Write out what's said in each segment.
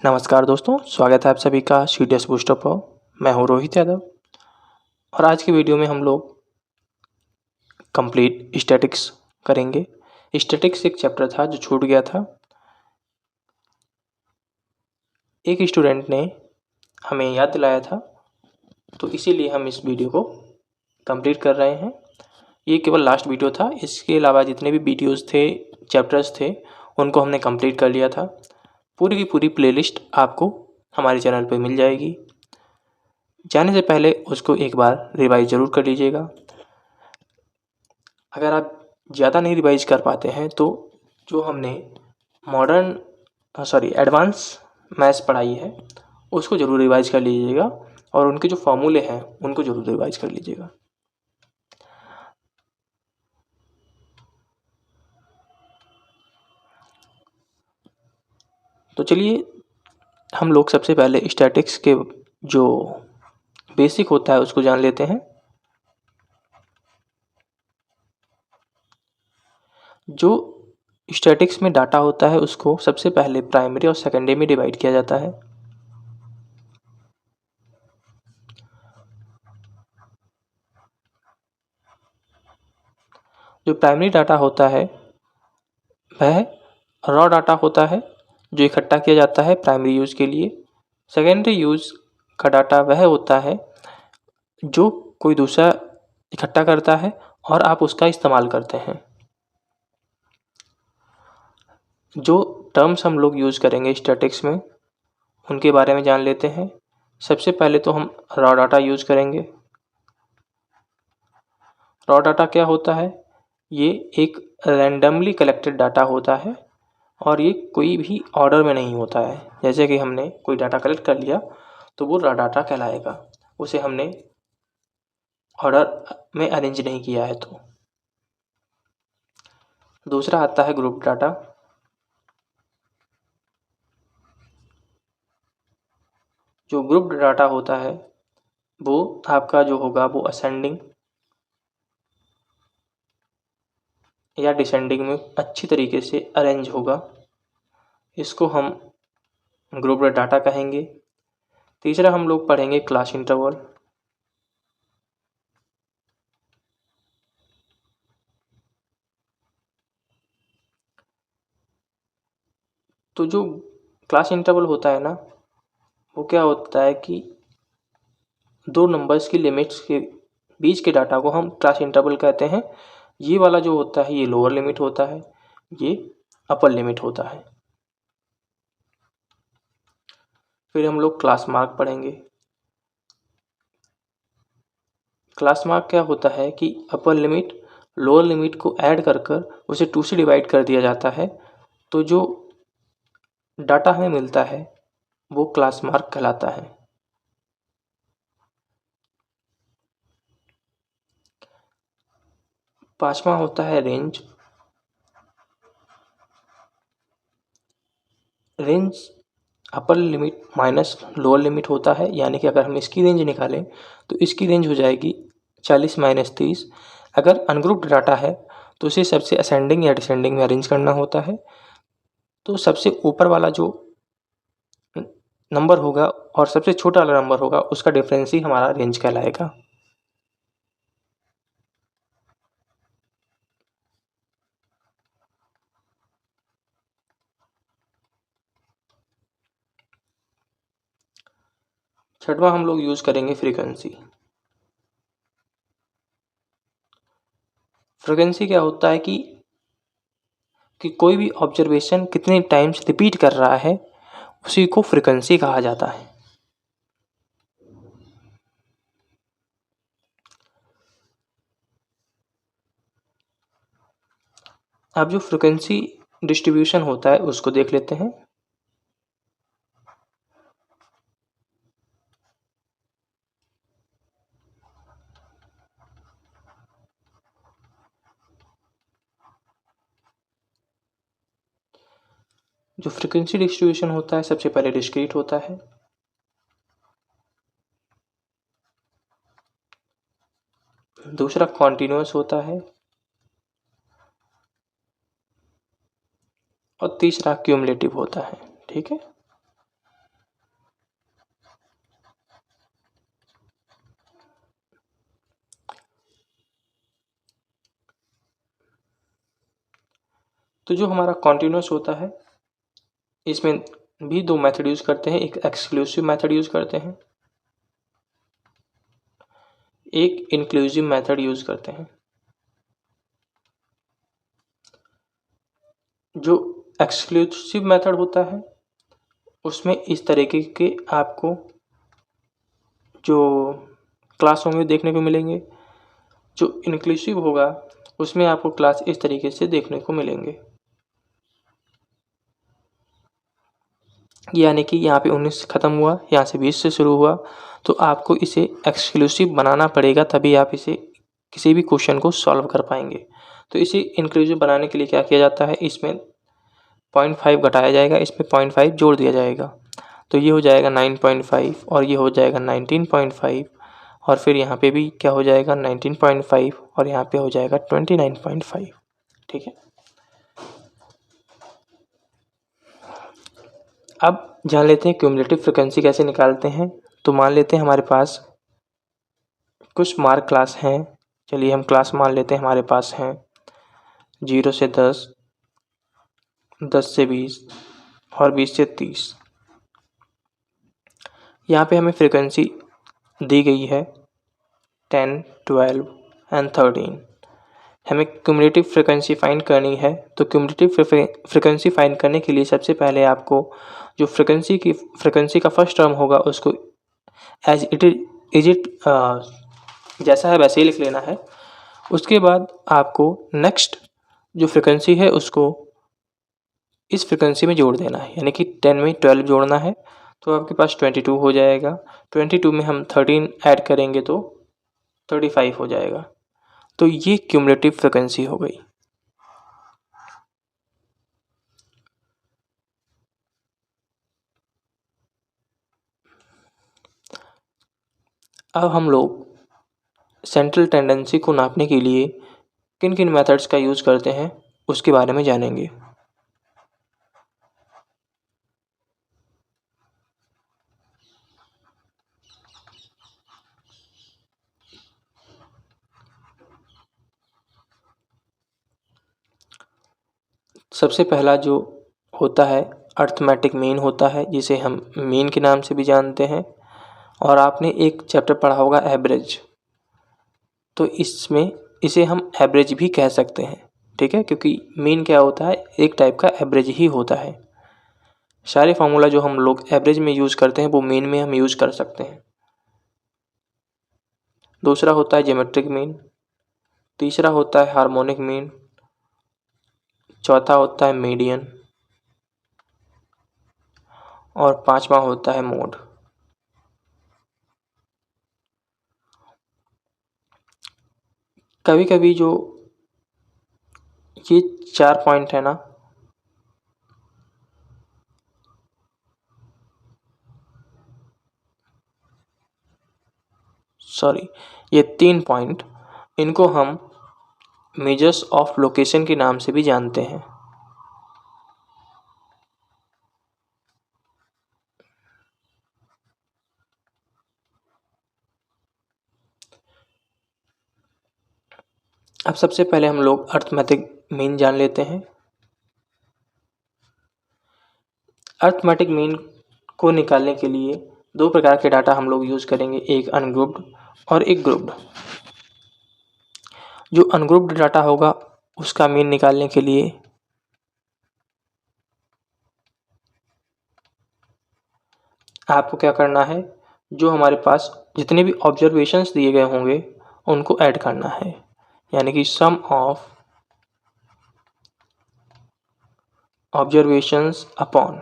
नमस्कार दोस्तों, स्वागत है आप सभी का सीडीएस बूस्टर पर। मैं हूं रोहित यादव और आज की वीडियो में हम लोग कंप्लीट स्टैटिक्स करेंगे। स्टैटिक्स एक चैप्टर था जो छूट गया था। एक स्टूडेंट ने हमें याद दिलाया था, तो इसीलिए हम इस वीडियो को कंप्लीट कर रहे हैं। ये केवल लास्ट वीडियो था, इसके अलावा जितने भी वीडियोज़ थे, चैप्टर्स थे, उनको हमने कंप्लीट कर लिया था। पूरी की पूरी प्लेलिस्ट आपको हमारे चैनल पर मिल जाएगी। जाने से पहले उसको एक बार रिवाइज ज़रूर कर लीजिएगा। अगर आप ज़्यादा नहीं रिवाइज कर पाते हैं तो जो हमने एडवांस मैथ्स पढ़ाई है उसको ज़रूर रिवाइज कर लीजिएगा और उनके जो फॉर्मूले हैं उनको ज़रूर रिवाइज कर लीजिएगा। तो चलिए हम लोग सबसे पहले स्टैटिक्स के जो बेसिक होता है उसको जान लेते हैं। जो स्टैटिक्स में डाटा होता है उसको सबसे पहले प्राइमरी और सेकेंडरी में डिवाइड किया जाता है। जो प्राइमरी डाटा होता है वह रॉ डाटा होता है जो इकट्ठा किया जाता है प्राइमरी यूज़ के लिए। सेकेंडरी यूज़ का डाटा वह होता है जो कोई दूसरा इकट्ठा करता है और आप उसका इस्तेमाल करते हैं। जो टर्म्स हम लोग यूज़ करेंगे स्टैटिक्स में उनके बारे में जान लेते हैं। सबसे पहले तो हम रॉ डाटा यूज़ करेंगे। रॉ डाटा क्या होता है? ये एक रैंडमली कलेक्टेड डाटा होता है और ये कोई भी ऑर्डर में नहीं होता है। जैसे कि हमने कोई डाटा कलेक्ट कर लिया तो वो रॉ डाटा कहलाएगा, उसे हमने ऑर्डर में अरेंज नहीं किया है। तो दूसरा आता है ग्रुप डाटा। जो ग्रुप डाटा होता है वो आपका जो होगा वो असेंडिंग या डिसेंडिंग में अच्छी तरीके से अरेंज होगा, इसको हम ग्रुप डाटा कहेंगे। तीसरा हम लोग पढ़ेंगे क्लास इंटरवल। तो जो क्लास इंटरवल होता है ना, वो क्या होता है कि दो नंबर्स की लिमिट्स के बीच के डाटा को हम क्लास इंटरवल कहते हैं। ये वाला जो होता है ये लोअर लिमिट होता है, ये अपर लिमिट होता है। फिर हम लोग क्लास मार्क पढ़ेंगे। क्लास मार्क क्या होता है कि अपर लिमिट लोअर लिमिट को ऐड कर कर उसे 2 से डिवाइड कर दिया जाता है, तो जो डाटा हमें मिलता है वो क्लास मार्क कहलाता है। पांचवा होता है range. Range upper limit minus lower limit होता है, यानी कि अगर हम इसकी रेंज निकालें तो इसकी रेंज हो जाएगी 40 माइनस 30। अगर अनग्रुप्ड डाटा है तो उसे सबसे असेंडिंग या डिसेंडिंग में अरेंज करना होता है। तो सबसे ऊपर वाला जो नंबर होगा और सबसे छोटा वाला नंबर होगा उसका डिफरेंस ही हमारा रेंज कहलाएगा। छठवां हम लोग यूज़ करेंगे फ्रीक्वेंसी। फ्रीक्वेंसी क्या होता है कि कोई भी ऑब्जर्वेशन कितने टाइम्स रिपीट कर रहा है उसी को फ्रीक्वेंसी कहा जाता है। अब जो फ्रीक्वेंसी डिस्ट्रीब्यूशन होता है उसको देख लेते हैं। जो फ्रीक्वेंसी डिस्ट्रीब्यूशन होता है सबसे पहले डिस्क्रीट होता है, दूसरा कॉन्टिन्यूअस होता है और तीसरा क्यूमुलेटिव होता है। ठीक है। तो जो हमारा कॉन्टिन्यूस होता है इसमें भी दो मेथड यूज़ करते हैं, एक एक्सक्लूसिव मेथड यूज़ करते हैं, एक इंक्लूसिव मेथड यूज़ करते हैं। जो एक्सक्लूसिव मेथड होता है उसमें इस तरीके के आपको जो क्लास होंगे देखने को मिलेंगे। जो इंक्लूसिव होगा उसमें आपको क्लास इस तरीके से देखने को मिलेंगे, यानी कि यहाँ पे 19 से ख़त्म हुआ, यहाँ से 20 से शुरू हुआ, तो आपको इसे एक्सक्लूसिव बनाना पड़ेगा, तभी आप इसे किसी भी क्वेश्चन को सॉल्व कर पाएंगे। तो इसे इंक्लूसिव बनाने के लिए क्या किया जाता है, इसमें 0.5 घटाया जाएगा, इसमें 0.5 जोड़ दिया जाएगा, तो ये हो जाएगा 9.5 और ये हो जाएगा 19.5 और फिर यहाँ पे भी क्या हो जाएगा 19.5 और यहाँ पे हो जाएगा 29.5। ठीक है, अब जान लेते हैं क्यूमुलेटिव फ्रिक्वेंसी कैसे निकालते हैं। तो मान लेते हैं हमारे पास कुछ मार्क क्लास हैं, चलिए हम क्लास मान लेते हैं हमारे पास हैं 0 से 10, 10 से 20 और 20 से 30। यहाँ पे हमें फ्रिक्वेंसी दी गई है 10, 12 एंड 13। हमें क्यूमुलेटिव फ्रिक्वेंसी फाइंड करनी है, तो क्यूमुलेटिव फ्रिक्वेंसी फाइंड करने के लिए सबसे पहले आपको जो फ्रिक्वेंसी का फर्स्ट टर्म होगा उसको एज इट जैसा है वैसे ही लिख लेना है। उसके बाद आपको नेक्स्ट जो फ्रिक्वेंसी है उसको इस फ्रिक्वेंसी में जोड़ देना है, यानी कि 10 में 12 जोड़ना है, तो आपके पास 22 हो जाएगा। 22 में हम 13 ऐड करेंगे तो 35 हो जाएगा। तो ये क्यूमुलेटिव फ्रिक्वेंसी हो गई। अब हम लोग सेंट्रल टेंडेंसी को नापने के लिए किन किन मेथड्स का यूज़ करते हैं उसके बारे में जानेंगे। सबसे पहला जो होता है अर्थमेटिक मीन होता है, जिसे हम मीन के नाम से भी जानते हैं, और आपने एक चैप्टर पढ़ा होगा एवरेज, तो इसमें इसे हम एवरेज भी कह सकते हैं। ठीक है, क्योंकि मीन क्या होता है, एक टाइप का एवरेज ही होता है। सारे फार्मूला जो हम लोग एवरेज में यूज़ करते हैं वो मीन में हम यूज़ कर सकते हैं। दूसरा होता है ज्योमेट्रिक मीन, तीसरा होता है हार्मोनिक मीन, चौथा होता है मीडियन और पांचवा होता है मोड। कभी कभी जो ये 4 पॉइंट है ना, सॉरी ये 3 पॉइंट, इनको हम मेजर्स ऑफ लोकेशन के नाम से भी जानते हैं। अब सबसे पहले हम लोग अर्थमेटिक मीन जान लेते हैं। अर्थमेटिक मीन को निकालने के लिए दो प्रकार के डाटा हम लोग यूज़ करेंगे, एक अनग्रुप्ड और एक ग्रुप्ड। जो अनग्रुप्ड डाटा होगा उसका मीन निकालने के लिए आपको क्या करना है, जो हमारे पास जितने भी ऑब्जर्वेशंस दिए गए होंगे उनको ऐड करना है, यानी कि sum of observations upon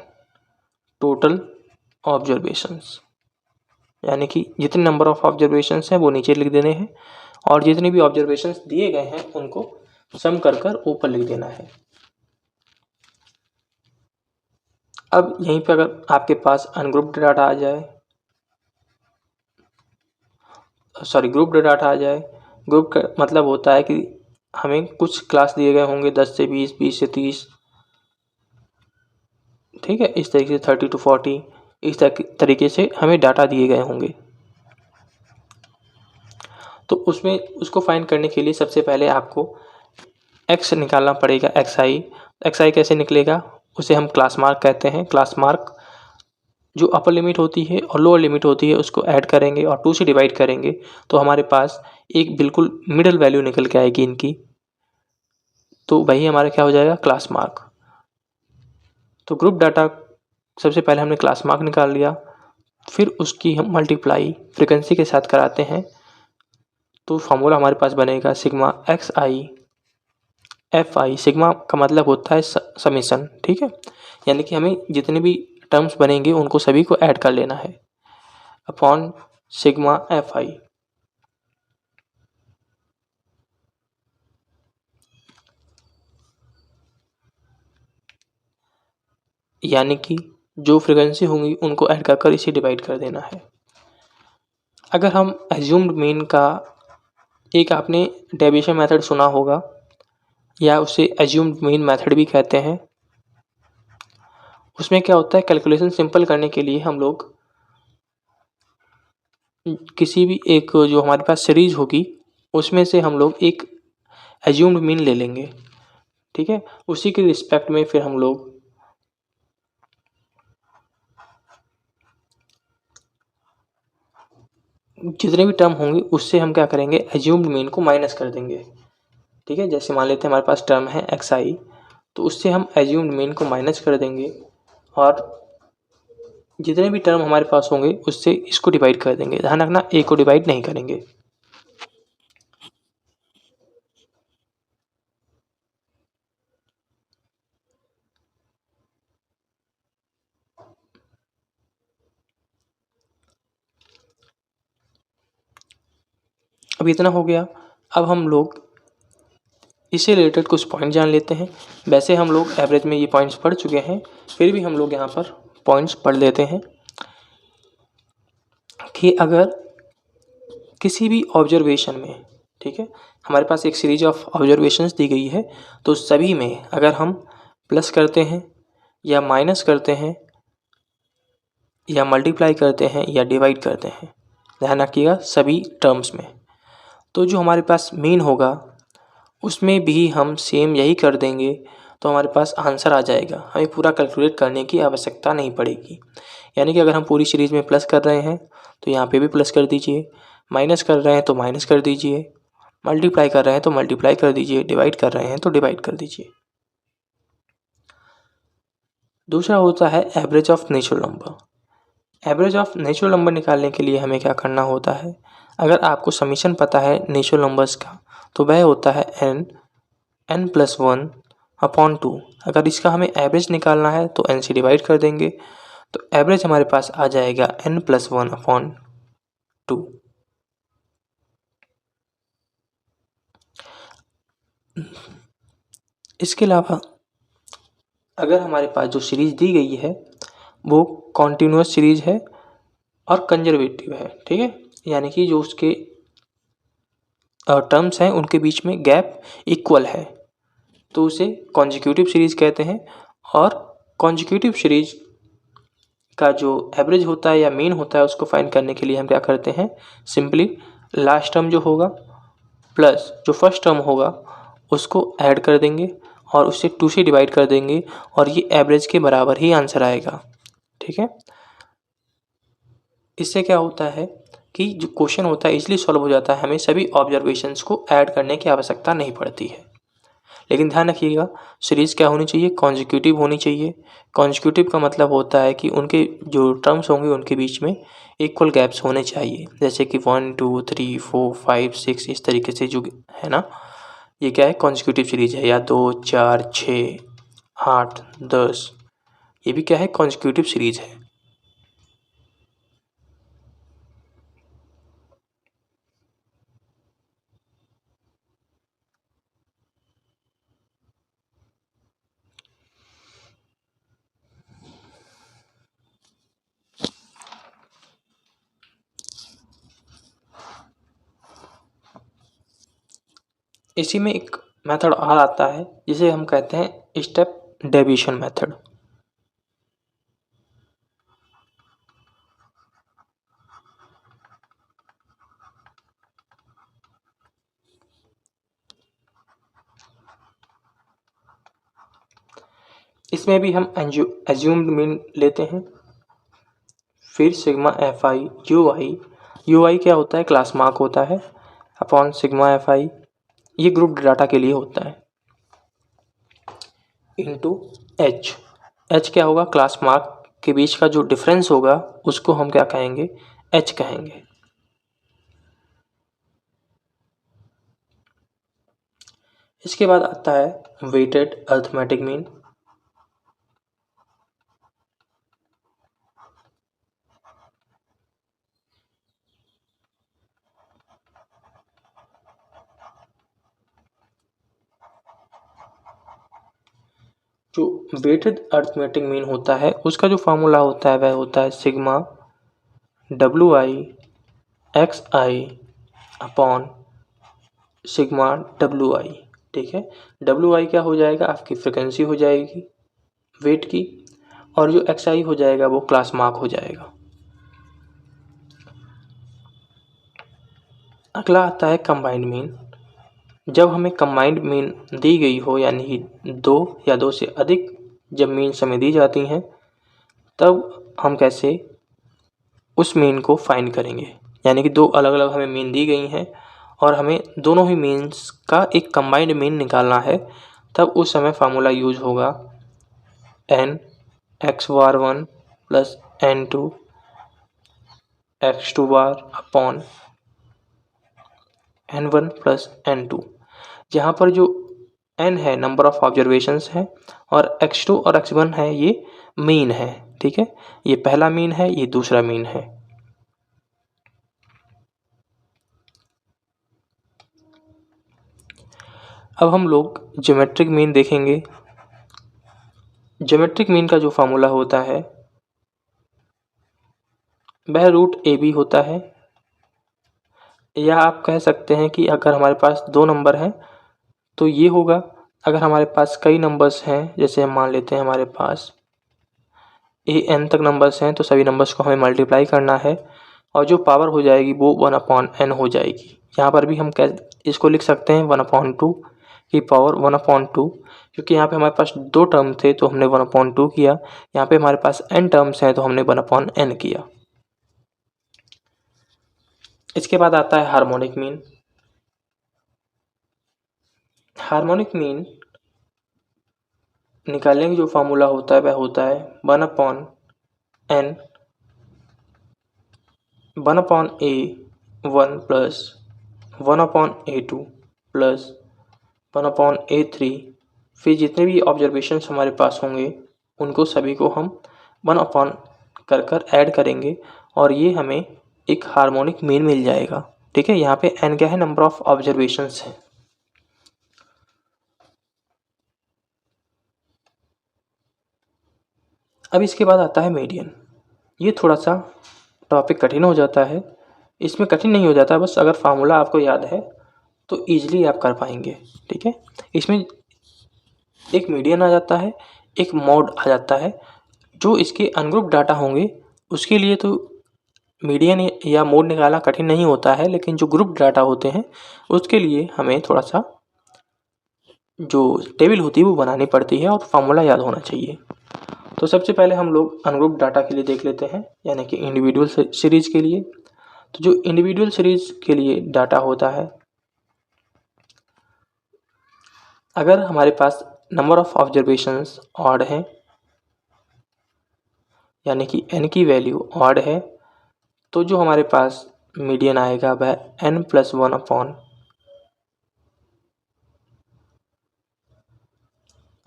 total observations, यानी कि जितने नंबर ऑफ ऑब्जर्वेशंस हैं वो नीचे लिख देने हैं और जितने भी ऑब्जर्वेशंस दिए गए हैं उनको सम कर कर ऊपर लिख देना है। अब यहीं पे अगर आपके पास अनग्रुप्ड डाटा आ जाए, सॉरी ग्रुप्ड डाटा आ जाए, ग्रुप का मतलब होता है कि हमें कुछ क्लास दिए गए होंगे 10 से 20, 20 से 30, ठीक है, इस तरीके से 30 to 40, इस तरीके से हमें डाटा दिए गए होंगे। तो उसमें उसको फाइंड करने के लिए सबसे पहले आपको एक्स निकालना पड़ेगा, एक्स आई। एक्स आई कैसे निकलेगा, उसे हम क्लास मार्क कहते हैं। क्लास मार्क जो अपर लिमिट होती है और लोअर लिमिट होती है उसको ऐड करेंगे और 2 से डिवाइड करेंगे तो हमारे पास एक बिल्कुल मिडल वैल्यू निकल के आएगी इनकी, तो वही हमारा क्या हो जाएगा, क्लास मार्क। तो ग्रुप डाटा सबसे पहले हमने क्लास मार्क निकाल लिया, फिर उसकी हम मल्टीप्लाई फ्रीक्वेंसी के साथ कराते हैं, तो फॉर्मूला हमारे पास बनेगा sigma x I F I. Sigma का मतलब होता है समीशन, ठीक है, यानी कि हमें जितने भी टर्म्स बनेंगे उनको सभी को ऐड कर लेना है अपॉन सिग्मा एफ आई। यानी कि जो फ्रीक्वेंसी होंगी उनको ऐड कर इसे डिवाइड कर देना है। अगर हम एज्यूम्ड मीन का, एक आपने डेविएशन मेथड सुना होगा या उसे एज्यूम्ड मीन मेथड भी कहते हैं। उसमें क्या होता है, कैलकुलेशन सिंपल करने के लिए हम लोग किसी भी एक जो हमारे पास सीरीज होगी उसमें से हम लोग एक एज्यूम्ड मीन ले लेंगे, ठीक है। उसी के रिस्पेक्ट में फिर हम लोग जितने भी टर्म होंगे उससे हम क्या करेंगे, एज्यूम्ड मीन को माइनस कर देंगे, ठीक है। जैसे मान लेते हैं हमारे पास टर्म है एक्स आई, तो उससे हम एज्यूम्ड मीन को माइनस कर देंगे और जितने भी टर्म हमारे पास होंगे उससे इसको डिवाइड कर देंगे। ध्यान रखना, ए को डिवाइड नहीं करेंगे। अब इतना हो गया। अब हम लोग इससे रिलेटेड कुछ पॉइंट जान लेते हैं। वैसे हम लोग एवरेज में ये पॉइंट्स पढ़ चुके हैं, फिर भी हम लोग यहाँ पर पॉइंट्स पढ़ लेते हैं कि अगर किसी भी ऑब्जर्वेशन में, ठीक है, हमारे पास एक सीरीज ऑफ ऑब्जर्वेशंस दी गई है, तो सभी में अगर हम प्लस करते हैं या माइनस करते हैं या मल्टीप्लाई करते हैं या डिवाइड करते हैं, ध्यान रखिएगा सभी टर्म्स में, तो जो हमारे पास मीन होगा उसमें भी हम सेम यही कर देंगे तो हमारे पास आंसर आ जाएगा। हमें पूरा कैलकुलेट करने की आवश्यकता नहीं पड़ेगी। यानी कि अगर हम पूरी सीरीज में प्लस कर रहे हैं तो यहाँ पे भी प्लस कर दीजिए, माइनस कर रहे हैं तो माइनस कर दीजिए, मल्टीप्लाई कर रहे हैं तो मल्टीप्लाई कर दीजिए, डिवाइड कर रहे हैं तो डिवाइड कर दीजिए। दूसरा होता है average of natural number. Average of natural number निकालने के लिए हमें क्या करना होता है, अगर आपको समीशन पता है नेचुरल नंबर्स का तो वह होता है n+1 अपॉन 2। अगर इसका हमें एवरेज निकालना है तो n से डिवाइड कर देंगे, तो एवरेज हमारे पास आ जाएगा n+1 अपॉन 2। इसके अलावा अगर हमारे पास जो सीरीज दी गई है वो कॉन्टिन्यूस सीरीज है और कंजर्वेटिव है, ठीक है, यानी कि जो उसके टर्म्स हैं उनके बीच में गैप इक्वल है, तो उसे कॉन्जिक्यूटिव सीरीज कहते हैं। और कॉन्जिक्यूटिव सीरीज का जो एवरेज होता है या मीन होता है उसको फाइंड करने के लिए हम क्या करते हैं, सिंपली लास्ट टर्म जो होगा प्लस जो फर्स्ट टर्म होगा उसको ऐड कर देंगे और उससे 2 से डिवाइड कर देंगे और ये एवरेज के बराबर ही आंसर आएगा, ठीक है। इससे क्या होता है कि जो क्वेश्चन होता है इजीली सॉल्व हो जाता है, हमें सभी ऑब्जर्वेशंस को ऐड करने की आवश्यकता नहीं पड़ती है। लेकिन ध्यान रखिएगा सीरीज़ क्या होनी चाहिए, कॉन्जिक्यूटिव होनी चाहिए। कॉन्जिक्यूटिव का मतलब होता है कि उनके जो टर्म्स होंगे उनके बीच में इक्वल गैप्स होने चाहिए, जैसे कि 1 2 3 4 5 6 इस तरीके से जो है ना, ये क्या है, कॉन्जिक्यूटिव सीरीज है, या 2 4 6 8 10, ये भी क्या है, कॉन्जिक्यूटिव सीरीज है। इसी में एक मेथड और आता है जिसे हम कहते हैं स्टेप डेविएशन मेथड। इसमें भी हम एज्यूम्ड मीन लेते हैं। फिर सिग्मा एफ आई यू आई क्या होता है, क्लास मार्क होता है, अपॉन सिग्मा एफ आई, ये ग्रुप डाटा के लिए होता है, इंटू एच। एच क्या होगा, क्लास मार्क के बीच का जो डिफरेंस होगा उसको हम क्या कहेंगे, एच कहेंगे। इसके बाद आता है वेटेड अरिथमेटिक मीन। जो वेटेड अरिथमेटिक मीन होता है उसका जो फार्मूला होता है वह होता है sigma W I x I upon sigma W I. ठीक है, डब्ल्यू आई क्या हो जाएगा, आपकी फ्रिक्वेंसी हो जाएगी वेट की, और जो एक्स आई हो जाएगा वो क्लास मार्क हो जाएगा। अगला आता है कंबाइंड मीन। जब हमें कंबाइंड मीन दी गई हो, यानी कि दो या दो से अधिक जब मीन्स हमें दी जाती हैं, तब हम कैसे उस मीन को फाइंड करेंगे। यानी कि दो अलग अलग हमें मीन दी गई हैं और हमें दोनों ही मीन्स का एक कंबाइंड मीन निकालना है, तब उस समय फार्मूला यूज होगा N X bar one plus N two X two bar upon N one plus N two, जहाँ पर जो n है नंबर ऑफ ऑब्जर्वेशंस है और x2 और x1 है ये मीन है। ठीक है, ये पहला मीन है, ये दूसरा मीन है। अब हम लोग ज्योमेट्रिक मीन देखेंगे। ज्योमेट्रिक मीन का जो फार्मूला होता है वह रूट ए बी होता है, या आप कह सकते हैं कि अगर हमारे पास दो नंबर हैं तो ये होगा। अगर हमारे पास कई नंबर्स हैं, जैसे हम मान लेते हैं हमारे पास एन तक नंबर्स हैं, तो सभी नंबर्स को हमें मल्टीप्लाई करना है और जो पावर हो जाएगी वो 1/n हो जाएगी। यहाँ पर भी हम इसको लिख सकते हैं 1/2 की पावर 1/2, क्योंकि यहाँ पे हमारे पास दो टर्म थे तो हमने 1/2 किया, यहाँ पे हमारे पास n टर्म्स हैं तो हमने 1/n किया। इसके बाद आता है हार्मोनिक मीन। हार्मोनिक मीन निकालने का जो फार्मूला होता है वह होता है 1/n 1/a1 plus 1/a2 plus 1/a3। फिर जितने भी ऑब्जर्वेशंस हमारे पास होंगे उनको सभी को हम 1 कर ऐड करेंगे और ये हमें एक हार्मोनिक मीन मिल जाएगा। ठीक है, यहाँ पे n क्या है, नंबर ऑफ ऑब्जर्वेशंस है। अब इसके बाद आता है मीडियन। ये थोड़ा सा टॉपिक कठिन हो जाता है, इसमें कठिन नहीं हो जाता, बस अगर फार्मूला आपको याद है तो ईजिली आप कर पाएंगे। ठीक है, इसमें एक मीडियन आ जाता है, एक मोड आ जाता है। जो इसके अनग्रुप डाटा होंगे उसके लिए तो मीडियन या मोड निकालना कठिन नहीं होता है, लेकिन जो ग्रुप डाटा होते हैं उसके लिए हमें थोड़ा सा जो टेबल होती है वो बनानी पड़ती है और फार्मूला याद होना चाहिए। तो सबसे पहले हम लोग अनग्रुप डाटा के लिए देख लेते हैं, यानी कि इंडिविजुअल सीरीज के लिए। तो जो इंडिविजुअल सीरीज के लिए डाटा होता है, अगर हमारे पास नंबर ऑफ ऑब्जर्वेशंस ऑड है, यानी कि n की वैल्यू ऑड है, तो जो हमारे पास मीडियन आएगा वह n+1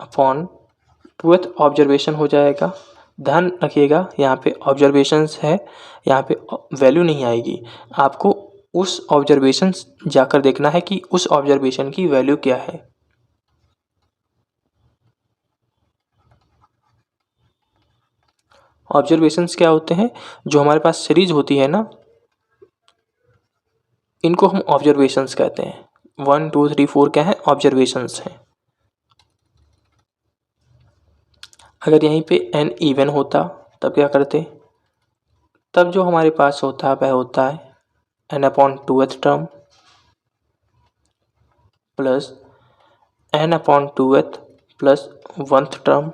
अपॉन 2th ऑब्जर्वेशन हो जाएगा। ध्यान रखिएगा यहाँ पे ऑब्जर्वेशंस है, यहाँ पे वैल्यू नहीं आएगी। आपको उस ऑब्जर्वेशन जाकर देखना है कि उस ऑब्जर्वेशन की वैल्यू क्या है। ऑब्जर्वेशंस क्या होते हैं, जो हमारे पास सीरीज होती है ना, इनको हम ऑब्जर्वेशंस कहते हैं। 1 2 3 4 क्या है, ऑब्जर्वेशंस हैं। अगर यहीं पे n इवन होता तब क्या करते, तब जो हमारे पास होता है वह होता है n/2th term plus n/2th plus 1th term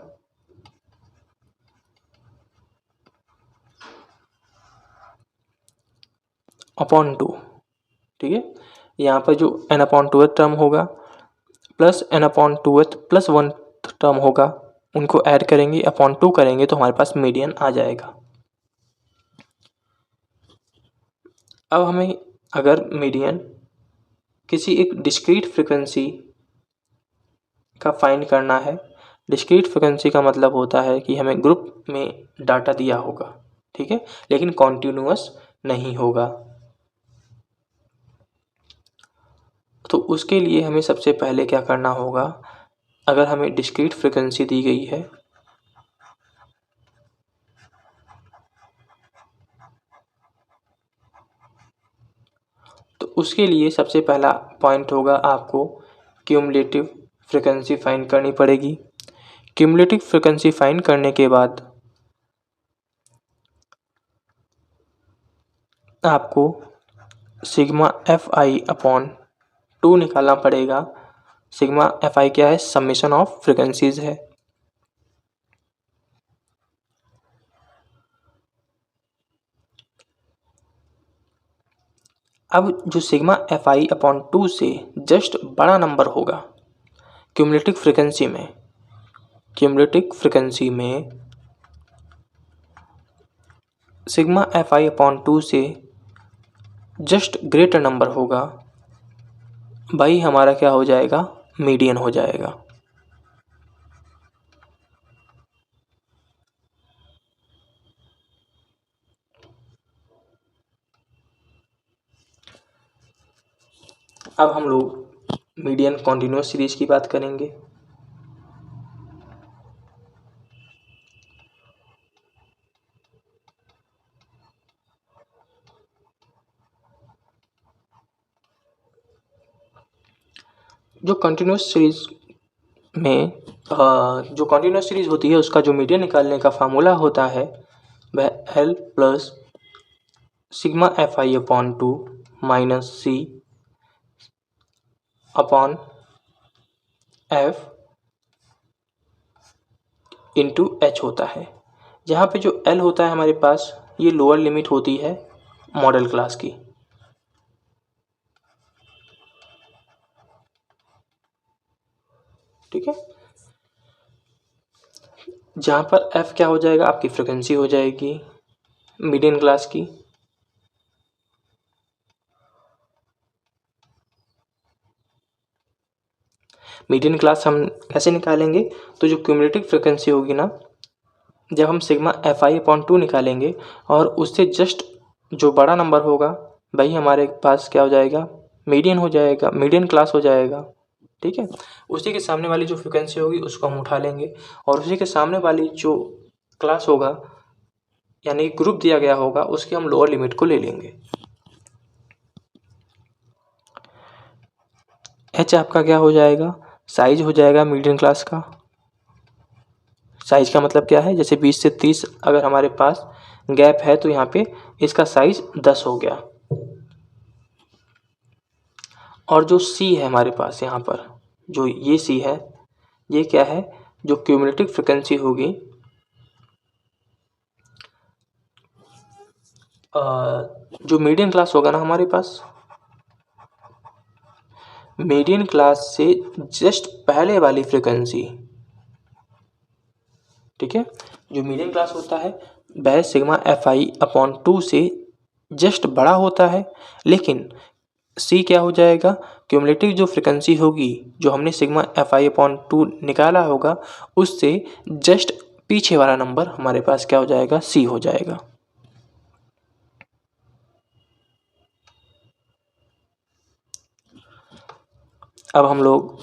upon two, ठीक है। यहाँ पर जो n अपॉन टू टर्म होगा plus n upon two plus one term होगा, उनको ऐड करेंगे, अपॉन टू करेंगे तो हमारे पास मीडियन आ जाएगा। अब हमें अगर मीडियन किसी एक डिस्क्रीट फ्रीक्वेंसी का फाइंड करना है, डिस्क्रीट फ्रीक्वेंसी का मतलब होता है कि हमें ग्रुप में डाटा दिया होगा, ठीक है, लेकिन कॉन्टिन्यूअस नहीं होगा। तो उसके लिए हमें सबसे पहले क्या करना होगा, अगर हमें डिस्क्रीट फ्रीक्वेंसी दी गई है तो उसके लिए सबसे पहला पॉइंट होगा, आपको क्यूमुलेटिव फ्रीक्वेंसी फाइंड करनी पड़ेगी। क्यूमुलेटिव फ्रीक्वेंसी फाइंड करने के बाद आपको sigma F I upon to निकालना पड़ेगा। सिग्मा एफ आई क्या है, समेशन ऑफ फ्रीक्वेंसीज है। अब जो sigma F I upon to से जस्ट बड़ा नंबर होगा क्यूमुलेटिव फ्रीक्वेंसी में, क्यूमुलेटिव फ्रीक्वेंसी में sigma F I upon to से जस्ट ग्रेटर नंबर होगा, भाई हमारा क्या हो जाएगा, मीडियन हो जाएगा। अब हम लोग मीडियन कॉन्टिन्यूअस सीरीज की बात करेंगे। जो कंटिन्यूअस सीरीज में जो कंटिन्यूअस सीरीज होती है उसका जो मीडियन निकालने का फार्मूला होता है वह L plus sigma F I upon two minus C upon F into H होता है। जहाँ पे जो एल होता है हमारे पास, ये लोअर लिमिट होती है मॉडल क्लास की, ठीक है। जहाँ पर एफ क्या हो जाएगा, आपकी फ्रिक्वेंसी हो जाएगी मीडियन क्लास की। मीडियन क्लास हम कैसे निकालेंगे, तो जो क्यूमुलेटिव फ्रिक्वेंसी होगी ना, जब हम sigma F I upon to निकालेंगे और उससे जस्ट जो बड़ा नंबर होगा वही हमारे पास क्या हो जाएगा, मीडियन हो जाएगा, मीडियन क्लास हो जाएगा, ठीक है। उसी के सामने वाली जो फ्रिक्वेंसी होगी उसको हम उठा लेंगे और उसी के सामने वाली जो क्लास होगा यानी ग्रुप दिया गया होगा उसके हम लोअर लिमिट को ले लेंगे। एच आपका क्या हो जाएगा, साइज हो जाएगा मीडियन क्लास का। साइज का मतलब क्या है, जैसे 20 से 30 अगर हमारे पास गैप है तो यहाँ पे इसका साइज 10 हो गया। और जो सी है हमारे पास यहाँ पर, जो ये सी है, ये क्या है, जो क्यूमुलेटिव फ्रिक्वेंसी होगी जो मीडियन क्लास होगा ना हमारे पास, मीडियन क्लास से जस्ट पहले वाली फ्रिक्वेंसी, ठीक है। जो मीडियन क्लास होता है वह sigma F I upon to से जस्ट बड़ा होता है, लेकिन सी क्या हो जाएगा, क्यूमुलेटिव जो फ्रिक्वेंसी होगी जो हमने sigma F I upon to निकाला होगा उससे जस्ट पीछे वाला नंबर हमारे पास क्या हो जाएगा, सी हो जाएगा। अब हम लोग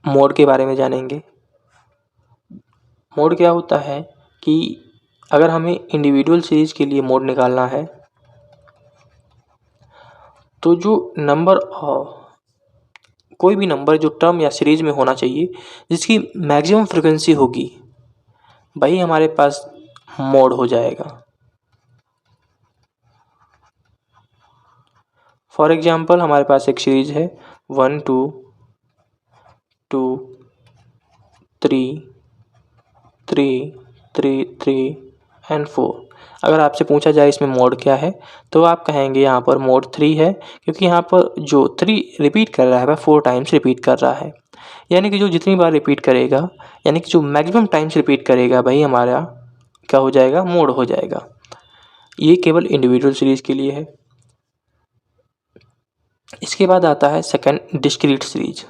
मोड के बारे में जानेंगे। मोड क्या होता है कि अगर हमें इंडिविजुअल सीरीज के लिए मोड निकालना है तो जो नंबर कोई भी नंबर जो टर्म या सीरीज में होना चाहिए जिसकी मैक्सिमम फ्रिक्वेंसी होगी वही हमारे पास मोड हो जाएगा। फॉर एग्जांपल हमारे पास एक सीरीज है 1 2 2 3 3 3 3 एंड 4। अगर आपसे पूछा जाए इसमें मोड क्या है तो आप कहेंगे यहाँ पर मोड 3 है, क्योंकि यहाँ पर जो 3 रिपीट कर रहा है वह 4 टाइम्स रिपीट कर रहा है। यानी कि जो जितनी बार रिपीट करेगा, यानी कि जो मैक्सिमम टाइम्स रिपीट करेगा भाई हमारा क्या हो जाएगा, मोड हो जाएगा। ये केवल इंडिविजुअल सीरीज़ के लिए है। इसके बाद आता है second discrete series.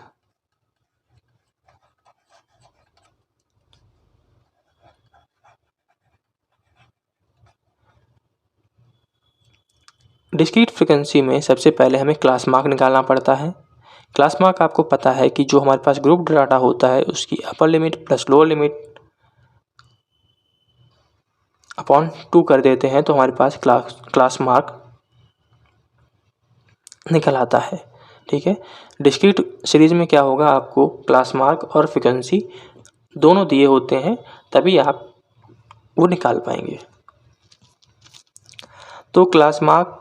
Discrete frequency में सबसे पहले हमें क्लास मार्क निकालना पड़ता है। क्लास मार्क आपको पता है कि जो हमारे पास ग्रुप डाटा होता है उसकी upper limit plus lower limit upon 2 कर देते हैं तो हमारे पास क्लास मार्क निकल आता है। ठीक है, डिस्क्रीट सीरीज में क्या होगा, आपको क्लास मार्क और फ्रिक्वेंसी दोनों दिए होते हैं, तभी आप वो निकाल पाएंगे। तो क्लास मार्क,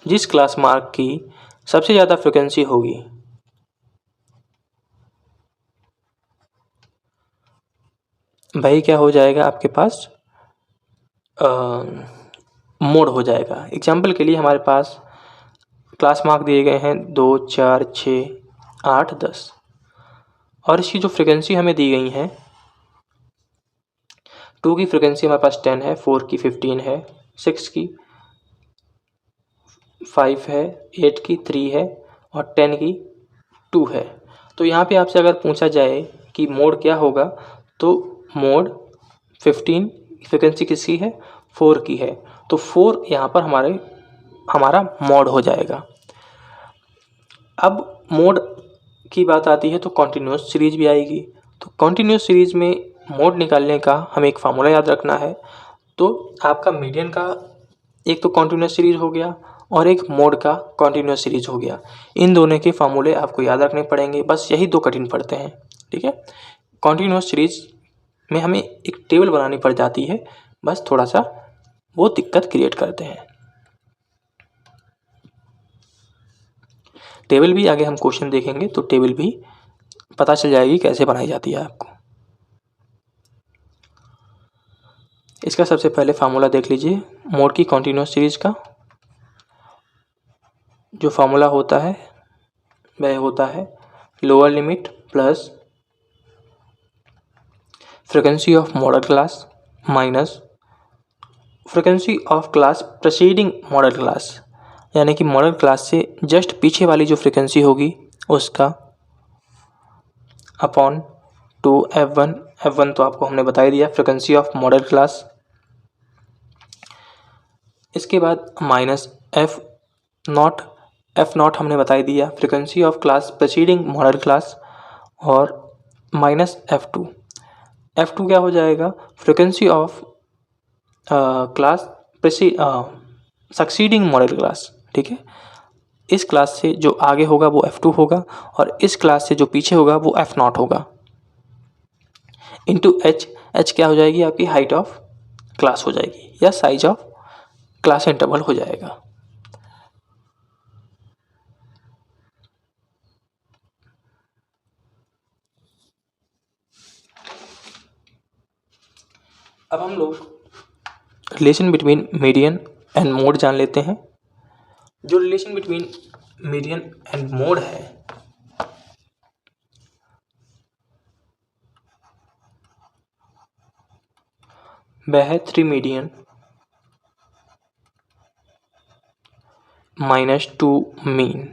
जिस क्लास मार्क की सबसे ज़्यादा फ्रिक्वेंसी होगी भाई क्या हो जाएगा आपके पास, मोड हो जाएगा। एग्जाम्पल के लिए हमारे पास क्लास मार्क दिए गए हैं 2, 4, 6, 8, 10 और इसकी जो फ्रिक्वेंसी हमें दी गई है, 2 की फ्रिक्वेंसी हमारे पास 10 है, 4 की 15 है, 6 की 5 है, 8 की 3 है और 10 की 2 है। तो यहाँ पे आपसे अगर पूछा जाए कि मोड क्या होगा, तो मोड 15 फ्रिक्वेंसी किसकी है, 4 की है, तो 4 यहाँ पर हमारा मोड हो जाएगा। अब मोड की बात आती है तो कॉन्टिन्यूस सीरीज भी आएगी। तो कॉन्टिन्यूस सीरीज में मोड निकालने का हमें एक फार्मूला याद रखना है। तो आपका मीडियन का एक तो कॉन्टिन्यूस सीरीज हो गया और एक मोड का कॉन्टिन्यूस सीरीज हो गया। इन दोनों के फार्मूले आपको याद रखने पड़ेंगे, बस यही 2 कठिन पड़ते हैं। ठीक है, कॉन्टिन्यूस सीरीज में हमें एक टेबल बनानी पड़ जाती है, बस थोड़ा सा वो दिक्कत क्रिएट करते हैं। टेबल भी आगे हम क्वेश्चन देखेंगे तो टेबल भी पता चल जाएगी कैसे बनाई जाती है आपको। इसका सबसे पहले फार्मूला देख लीजिए। मोड की कॉन्टिन्यूस सीरीज का जो फार्मूला होता है वह होता है lower limit plus frequency of model class minus frequency of class preceding model class, यानी कि मॉडल क्लास से जस्ट पीछे वाली जो फ्रिक्वेंसी होगी उसका अपॉन 2 F1। F1 तो आपको हमने बता ही दिया, फ्रिक्वेंसी ऑफ मॉडल क्लास। इसके बाद माइनस F0 हमने बता ही दिया, frequency of class preceding model class, और माइनस F2 क्या हो जाएगा, frequency of class succeeding model class. ठीक है, इस क्लास से जो आगे होगा वो F2 होगा और इस क्लास से जो पीछे होगा वो F0 होगा, इंटू H क्या हो जाएगी, आपकी हाइट ऑफ क्लास हो जाएगी या साइज ऑफ क्लास इंटरवल हो जाएगा। अब हम लोग relation between median and mode जान लेते हैं। जो relation between median and mode है वह है 3 मीडियन माइनस 2 मीन।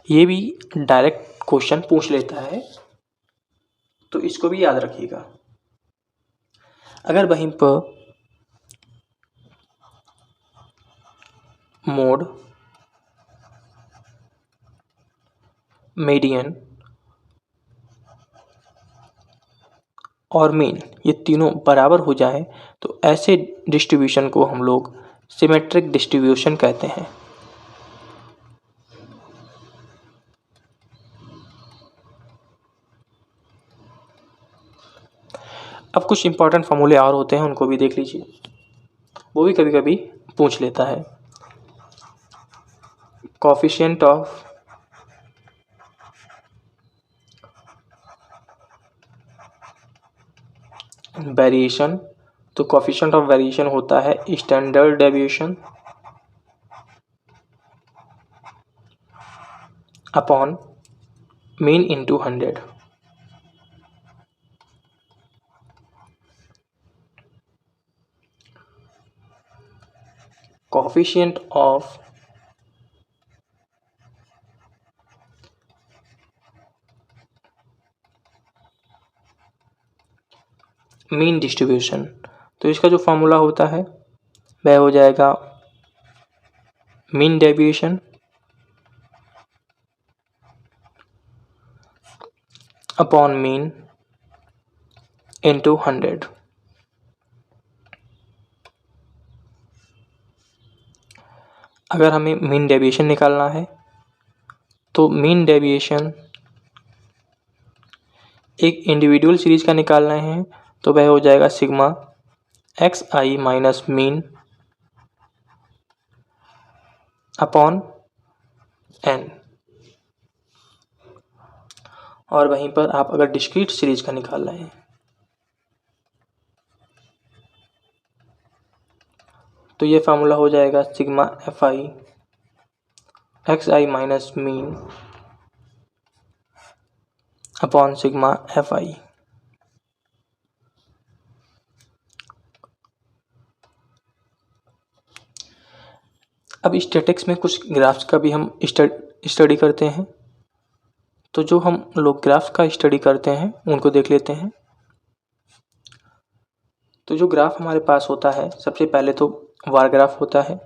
ये भी डायरेक्ट क्वेश्चन पूछ लेता है तो इसको भी याद रखिएगा। अगर वहीं पर मोड, मीडियन और मीन ये तीनों बराबर हो जाए तो ऐसे डिस्ट्रीब्यूशन को हम लोग सिमेट्रिक डिस्ट्रीब्यूशन कहते हैं। अब कुछ इंपॉर्टेंट फार्मूले और होते हैं, उनको भी देख लीजिए, वो भी कभी कभी पूछ लेता है। कोफिशिएंट ऑफ वेरिएशन, तो कोफिशिएंट ऑफ वेरिएशन होता है standard deviation upon mean into 100। Coefficient of mean distribution, तो इसका जो फॉर्मूला होता है वह हो जाएगा mean deviation upon mean into 100। अगर हमें मीन डेविएशन निकालना है तो मीन डेविएशन एक इंडिविजुअल सीरीज का निकालना है तो वह हो जाएगा सिग्मा एक्स आई माइनस मीन अपॉन एन। और वहीं पर आप अगर डिस्क्रीट सीरीज का निकाल रहे हैं तो ये फार्मूला हो जाएगा सिग्मा एफ आई एक्स आई minus mean upon sigma F आई। अब स्टैटिक्स में कुछ ग्राफ्स का भी हम स्टडी करते हैं, तो जो हम लोग ग्राफ्स का स्टडी करते हैं उनको देख लेते हैं। तो जो ग्राफ हमारे पास होता है सबसे पहले तो बार ग्राफ होता है।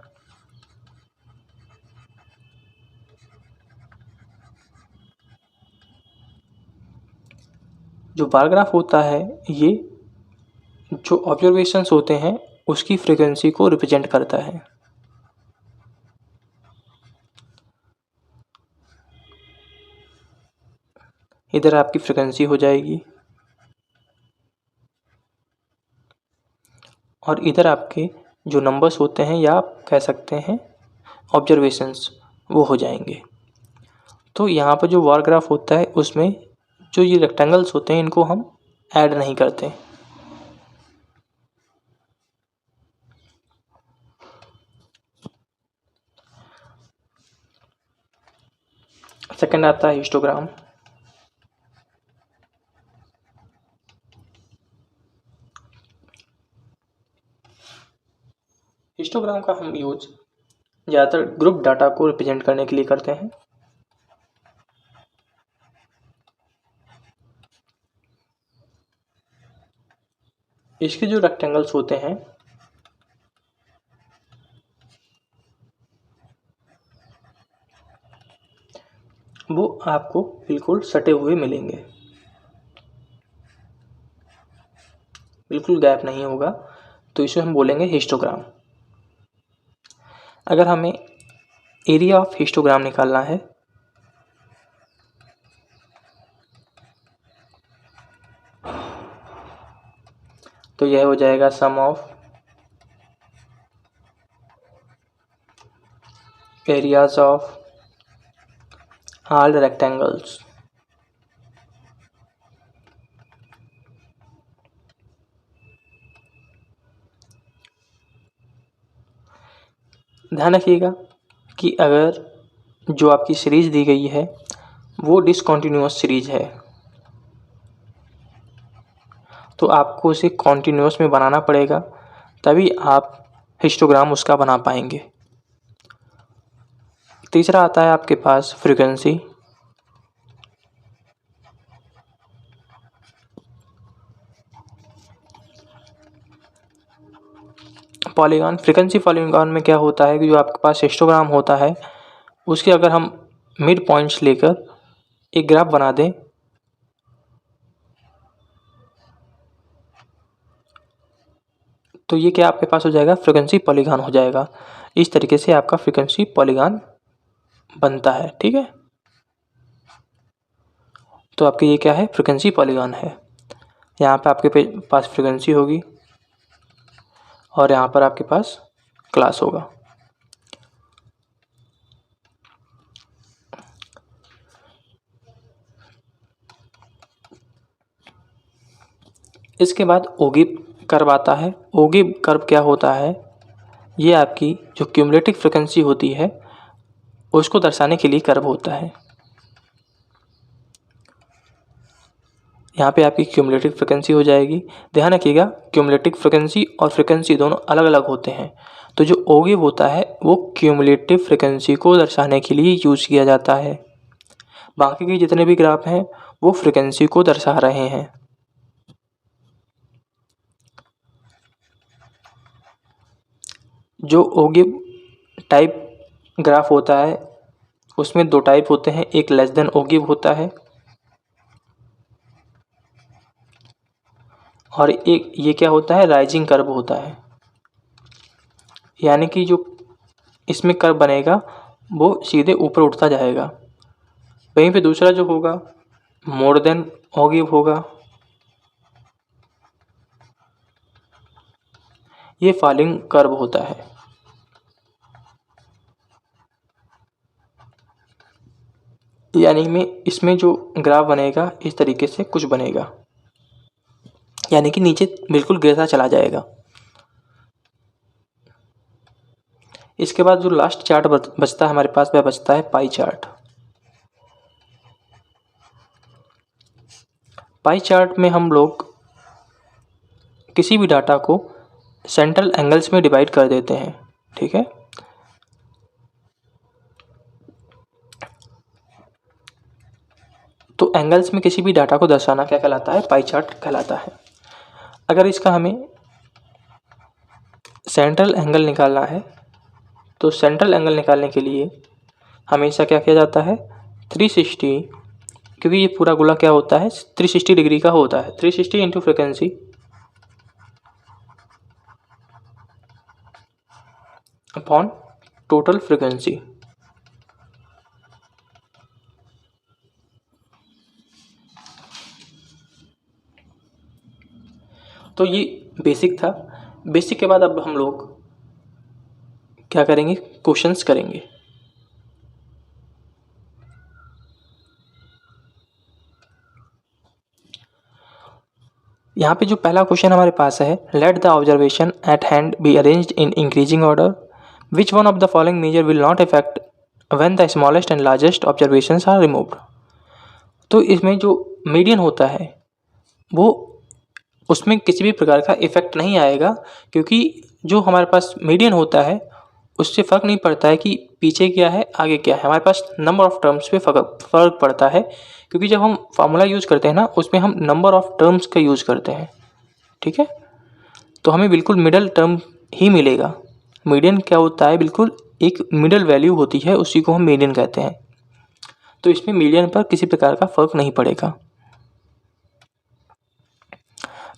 जो बार ग्राफ होता है ये जो ऑब्जर्वेशंस होते हैं उसकी फ्रीक्वेंसी को रिप्रेजेंट करता है। इधर आपकी फ्रीक्वेंसी हो जाएगी और इधर आपके जो नंबर्स होते हैं या आप कह सकते हैं ऑब्जर्वेशंस वो हो जाएंगे। तो यहाँ पर जो बार ग्राफ होता है उसमें जो ये रेक्टेंगल्स होते हैं इनको हम ऐड नहीं करते। सेकंड आता है हिस्टोग्राम। हिस्टोग्राम का हम यूज ज़्यादातर ग्रुप डाटा को रिप्रेजेंट करने के लिए करते हैं। इसके जो रेक्टेंगल्स होते हैं वो आपको बिल्कुल सटे हुए मिलेंगे, बिल्कुल गैप नहीं होगा, तो इसे हम बोलेंगे हिस्टोग्राम। अगर हमें एरिया ऑफ हिस्टोग्राम निकालना है तो यह हो जाएगा sum of areas of all rectangles ध्यान रखिएगा कि अगर जो आपकी सीरीज दी गई है वो डिसकंटिन्यूअस सीरीज है तो आपको उसे कॉन्टिन्यूअस में बनाना पड़ेगा, तभी आप हिस्टोग्राम उसका बना पाएंगे। तीसरा आता है आपके पास फ्रीक्वेंसी। पॉलीगॉन, फ्रीक्वेंसी पॉलीगॉन में क्या होता है कि जो आपके पास हिस्टोग्राम होता है उसके अगर हम मिड पॉइंट्स लेकर एक ग्राफ बना दें तो ये क्या आपके पास हो जाएगा, फ्रीक्वेंसी पॉलीगॉन हो जाएगा। इस तरीके से आपका फ्रीक्वेंसी पॉलीगॉन बनता है। ठीक है, तो आपके ये क्या है, फ्रीक्वेंसी पॉलीगॉन है। यहाँ पे आपके पास फ्रीक्वेंसी होगी और यहाँ पर आपके पास क्लास होगा। इसके बाद ओगिव कर्व आता है। ओगिव कर्व क्या होता है, ये आपकी जो क्यूमुलेटिव फ्रिक्वेंसी होती है उसको दर्शाने के लिए कर्व होता है। यहाँ पे आपकी क्यूमुलेटिव फ्रिक्वेंसी हो जाएगी। ध्यान रखिएगा, क्यूमुलेटिव फ्रिक्वेंसी और फ्रिक्वेंसी दोनों अलग अलग होते हैं। तो जो ओगिव होता है वो क्यूमुलेटिव फ्रिक्वेंसी को दर्शाने के लिए यूज़ किया जाता है। बाकी के जितने भी ग्राफ हैं वो फ्रिक्वेंसी को दर्शा रहे हैं। जो ओगिव टाइप ग्राफ होता है उसमें दो टाइप होते हैं, एक लेस देन ओगिव होता है और एक ये क्या होता है, राइजिंग कर्व होता है। यानी कि जो इसमें कर्व बनेगा वो सीधे ऊपर उठता जाएगा। वहीं पे दूसरा जो होगा मोर देन ओगिव होगा, ये फॉलिंग कर्व होता है। यानी में इसमें जो ग्राफ बनेगा इस तरीके से कुछ बनेगा, यानी कि नीचे बिल्कुल गिरता चला जाएगा। इसके बाद जो लास्ट चार्ट बचता है हमारे पास वह बचता है पाई चार्ट। पाई चार्ट में हम लोग किसी भी डाटा को सेंट्रल एंगल्स में डिवाइड कर देते हैं, ठीक है। तो एंगल्स में किसी भी डाटा को दर्शाना क्या कहलाता है, पाई चार्ट कहलाता है। अगर इसका हमें सेंट्रल एंगल निकालना है तो सेंट्रल एंगल निकालने के लिए हमेशा क्या किया जाता है, 360, क्योंकि ये पूरा गोला क्या होता है 360 डिग्री का होता है। 360 into frequency upon total frequency. तो ये बेसिक था। बेसिक के बाद अब हम लोग क्या करेंगे, क्वेश्चंस करेंगे। यहाँ पे जो पहला क्वेश्चन हमारे पास है, let the observation at hand be arranged in increasing order, which one of the following measure will not effect when the smallest and largest observations are removed. तो इसमें जो मीडियन होता है वो उसमें किसी भी प्रकार का इफेक्ट नहीं आएगा, क्योंकि जो हमारे पास मीडियन होता है उससे फ़र्क नहीं पड़ता है कि पीछे क्या है आगे क्या है, हमारे पास नंबर ऑफ़ टर्म्स पे फ़र्क पड़ता है। क्योंकि जब हम फार्मूला यूज़ करते हैं ना उसमें हम नंबर ऑफ़ टर्म्स का यूज़ करते हैं, ठीक है। तो हमें बिल्कुल मिडल टर्म ही मिलेगा। मीडियन क्या होता है, बिल्कुल एक मिडल वैल्यू होती है, उसी को हम मीडियन कहते हैं। तो इसमें मीडियन पर किसी प्रकार का फ़र्क नहीं पड़ेगा।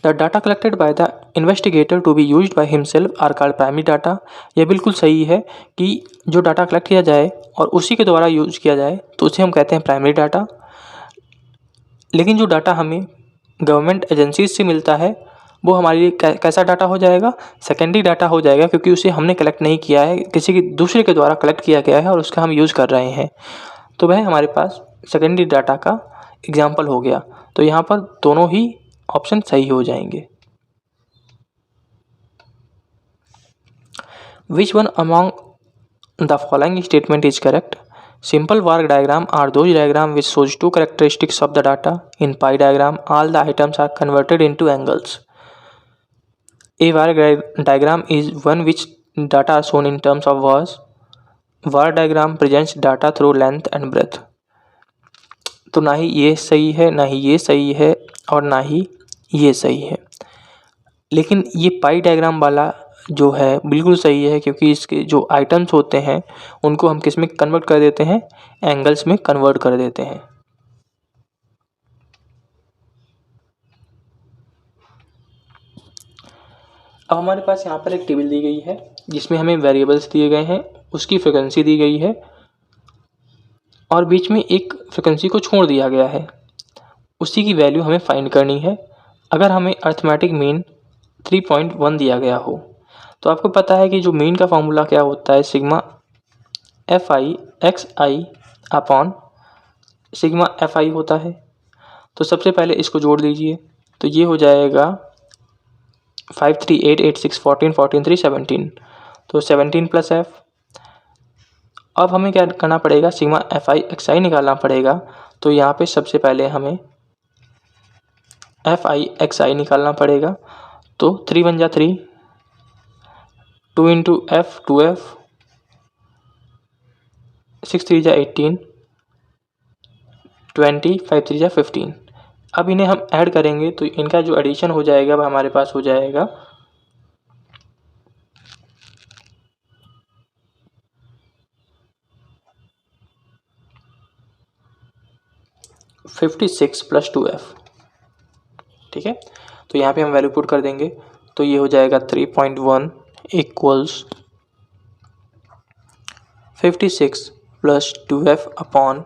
The data collected by the investigator to be used by himself are called primary data. यह बिल्कुल सही है कि जो डाटा कलेक्ट किया जाए और उसी के द्वारा यूज किया जाए तो उसे हम कहते हैं प्राइमरी डाटा। लेकिन जो डाटा हमें गवर्नमेंट एजेंसीज से मिलता है वो हमारे लिए कैसा डाटा हो जाएगा, सेकेंडरी डाटा हो जाएगा, क्योंकि उसे हमने कलेक्ट नहीं किया है, किसी के दूसरे के द्वारा कलेक्ट किया गया है और उसका हम यूज़ कर रहे हैं। तो वह हमारे पास सेकेंडरी डाटा का एग्जाम्पल हो गया। तो यहाँ पर दोनों ही ऑप्शन सही हो जाएंगे। Which one among the following statement is correct? Simple work diagram are those diagram which shows two characteristics of the data. In pie diagram, all the items are converted into angles. A work diagram is one which data are shown in terms of hours. War diagram presents data through length and breadth. तो ना ही ये सही है, ना ही ये सही है और ना ही ये सही है। लेकिन ये पाई डायग्राम वाला जो है बिल्कुल सही है, क्योंकि इसके जो आइटम्स होते हैं उनको हम किस में कन्वर्ट कर देते हैं, एंगल्स में कन्वर्ट कर देते हैं। अब हमारे पास यहाँ पर एक टेबल दी गई है जिसमें हमें वेरिएबल्स दिए गए हैं, उसकी फ्रिक्वेंसी दी गई है और बीच में एक फ्रिक्वेंसी को छोड़ दिया गया है, उसी की वैल्यू हमें फाइंड करनी है। अगर हमें अर्थमेटिक मीन 3.1 दिया गया हो तो आपको पता है कि जो मीन का फॉर्मूला क्या होता है, सिग्मा एफ आई एक्स आई अपॉन सिग्मा एफ आई होता है। तो सबसे पहले इसको जोड़ दीजिए, तो ये हो जाएगा 5 3 8 8 6 14 14 3 17, तो 17 प्लस एफ। अब हमें क्या करना पड़ेगा, सिग्मा एफ आई एक्स आई निकालना पड़ेगा। तो यहाँ पे सबसे पहले हमें एफ आई एक्स आई निकालना पड़ेगा। तो 3 1 जा 3, 2 इंटू एफ 2f, 6 3 जा 18, 20 5 3 जा 15। अब इन्हें हम ऐड करेंगे तो इनका जो एडिशन हो जाएगा वह हमारे पास हो जाएगा 56 प्लस 2f। ठीक है, तो यहाँ पे हम वैल्यू पुट कर देंगे। तो ये हो जाएगा 3.1 equals 56 plus 2f upon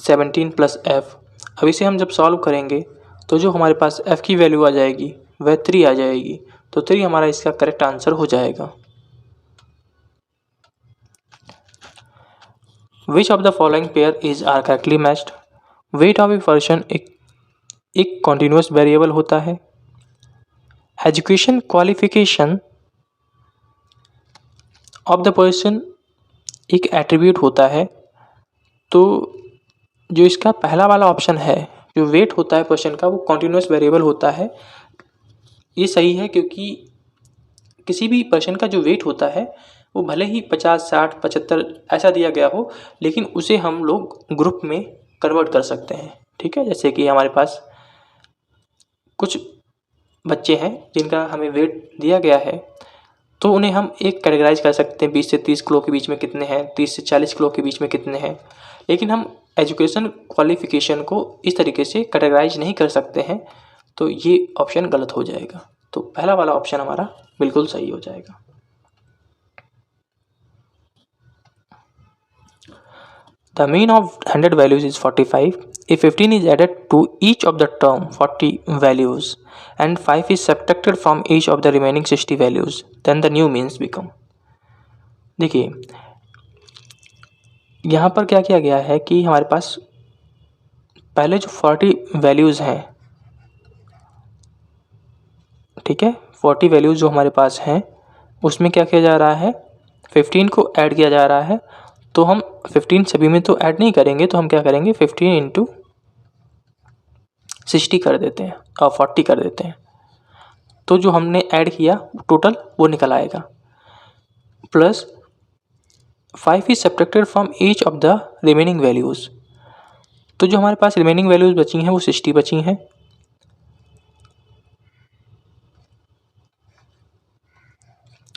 17 plus f। अब इसे हम जब सॉल्व करेंगे तो जो हमारे पास f की वैल्यू आ जाएगी वह 3 आ जाएगी। तो 3 हमारा इसका करेक्ट आंसर हो जाएगा। Which of the following pair is are correctly matched? Weight of a person एक continuous variable होता है। Education qualification of the person एक attribute होता है। तो जो इसका पहला वाला ऑप्शन है, जो वेट होता है पर्सन का, वो कॉन्टिन्यूस वेरिएबल होता है। ये सही है क्योंकि किसी भी पर्सन का जो वेट होता है वो भले ही 50 60 75 ऐसा दिया गया हो, लेकिन उसे हम लोग ग्रुप में कन्वर्ट कर सकते हैं। ठीक है, जैसे कि हमारे पास कुछ बच्चे हैं जिनका हमें वेट दिया गया है, तो उन्हें हम एक कैटेगराइज कर सकते हैं 20 से 30 किलो के बीच में कितने हैं, 30 से 40 किलो के बीच में कितने हैं। लेकिन हम एजुकेशन क्वालिफिकेशन को इस तरीके से कैटेगराइज नहीं कर सकते हैं, तो ये ऑप्शन गलत हो जाएगा। तो पहला वाला ऑप्शन हमारा बिल्कुल सही हो जाएगा। The mean of 100 values is 45. If 15 is added to each of the term 40 values and 5 is subtracted from each of the remaining 60 values, then the new means become। देखिए यहाँ पर क्या किया गया है कि हमारे पास पहले जो 40 वैल्यूज़ हैं, ठीक है, 40 वैल्यूज़ जो हमारे पास हैं उसमें क्या किया जा रहा है, 15 को ऐड किया जा रहा है। तो हम 15 सभी में तो ऐड नहीं करेंगे, तो हम क्या करेंगे 15 इंटू 60 कर देते हैं और 40 कर देते हैं। तो जो हमने ऐड किया टोटल वो निकल आएगा। Plus 5 is subtracted from each of the remaining values. तो जो हमारे पास रिमेनिंग वैल्यूज़ बची हैं वो 60 बची हैं।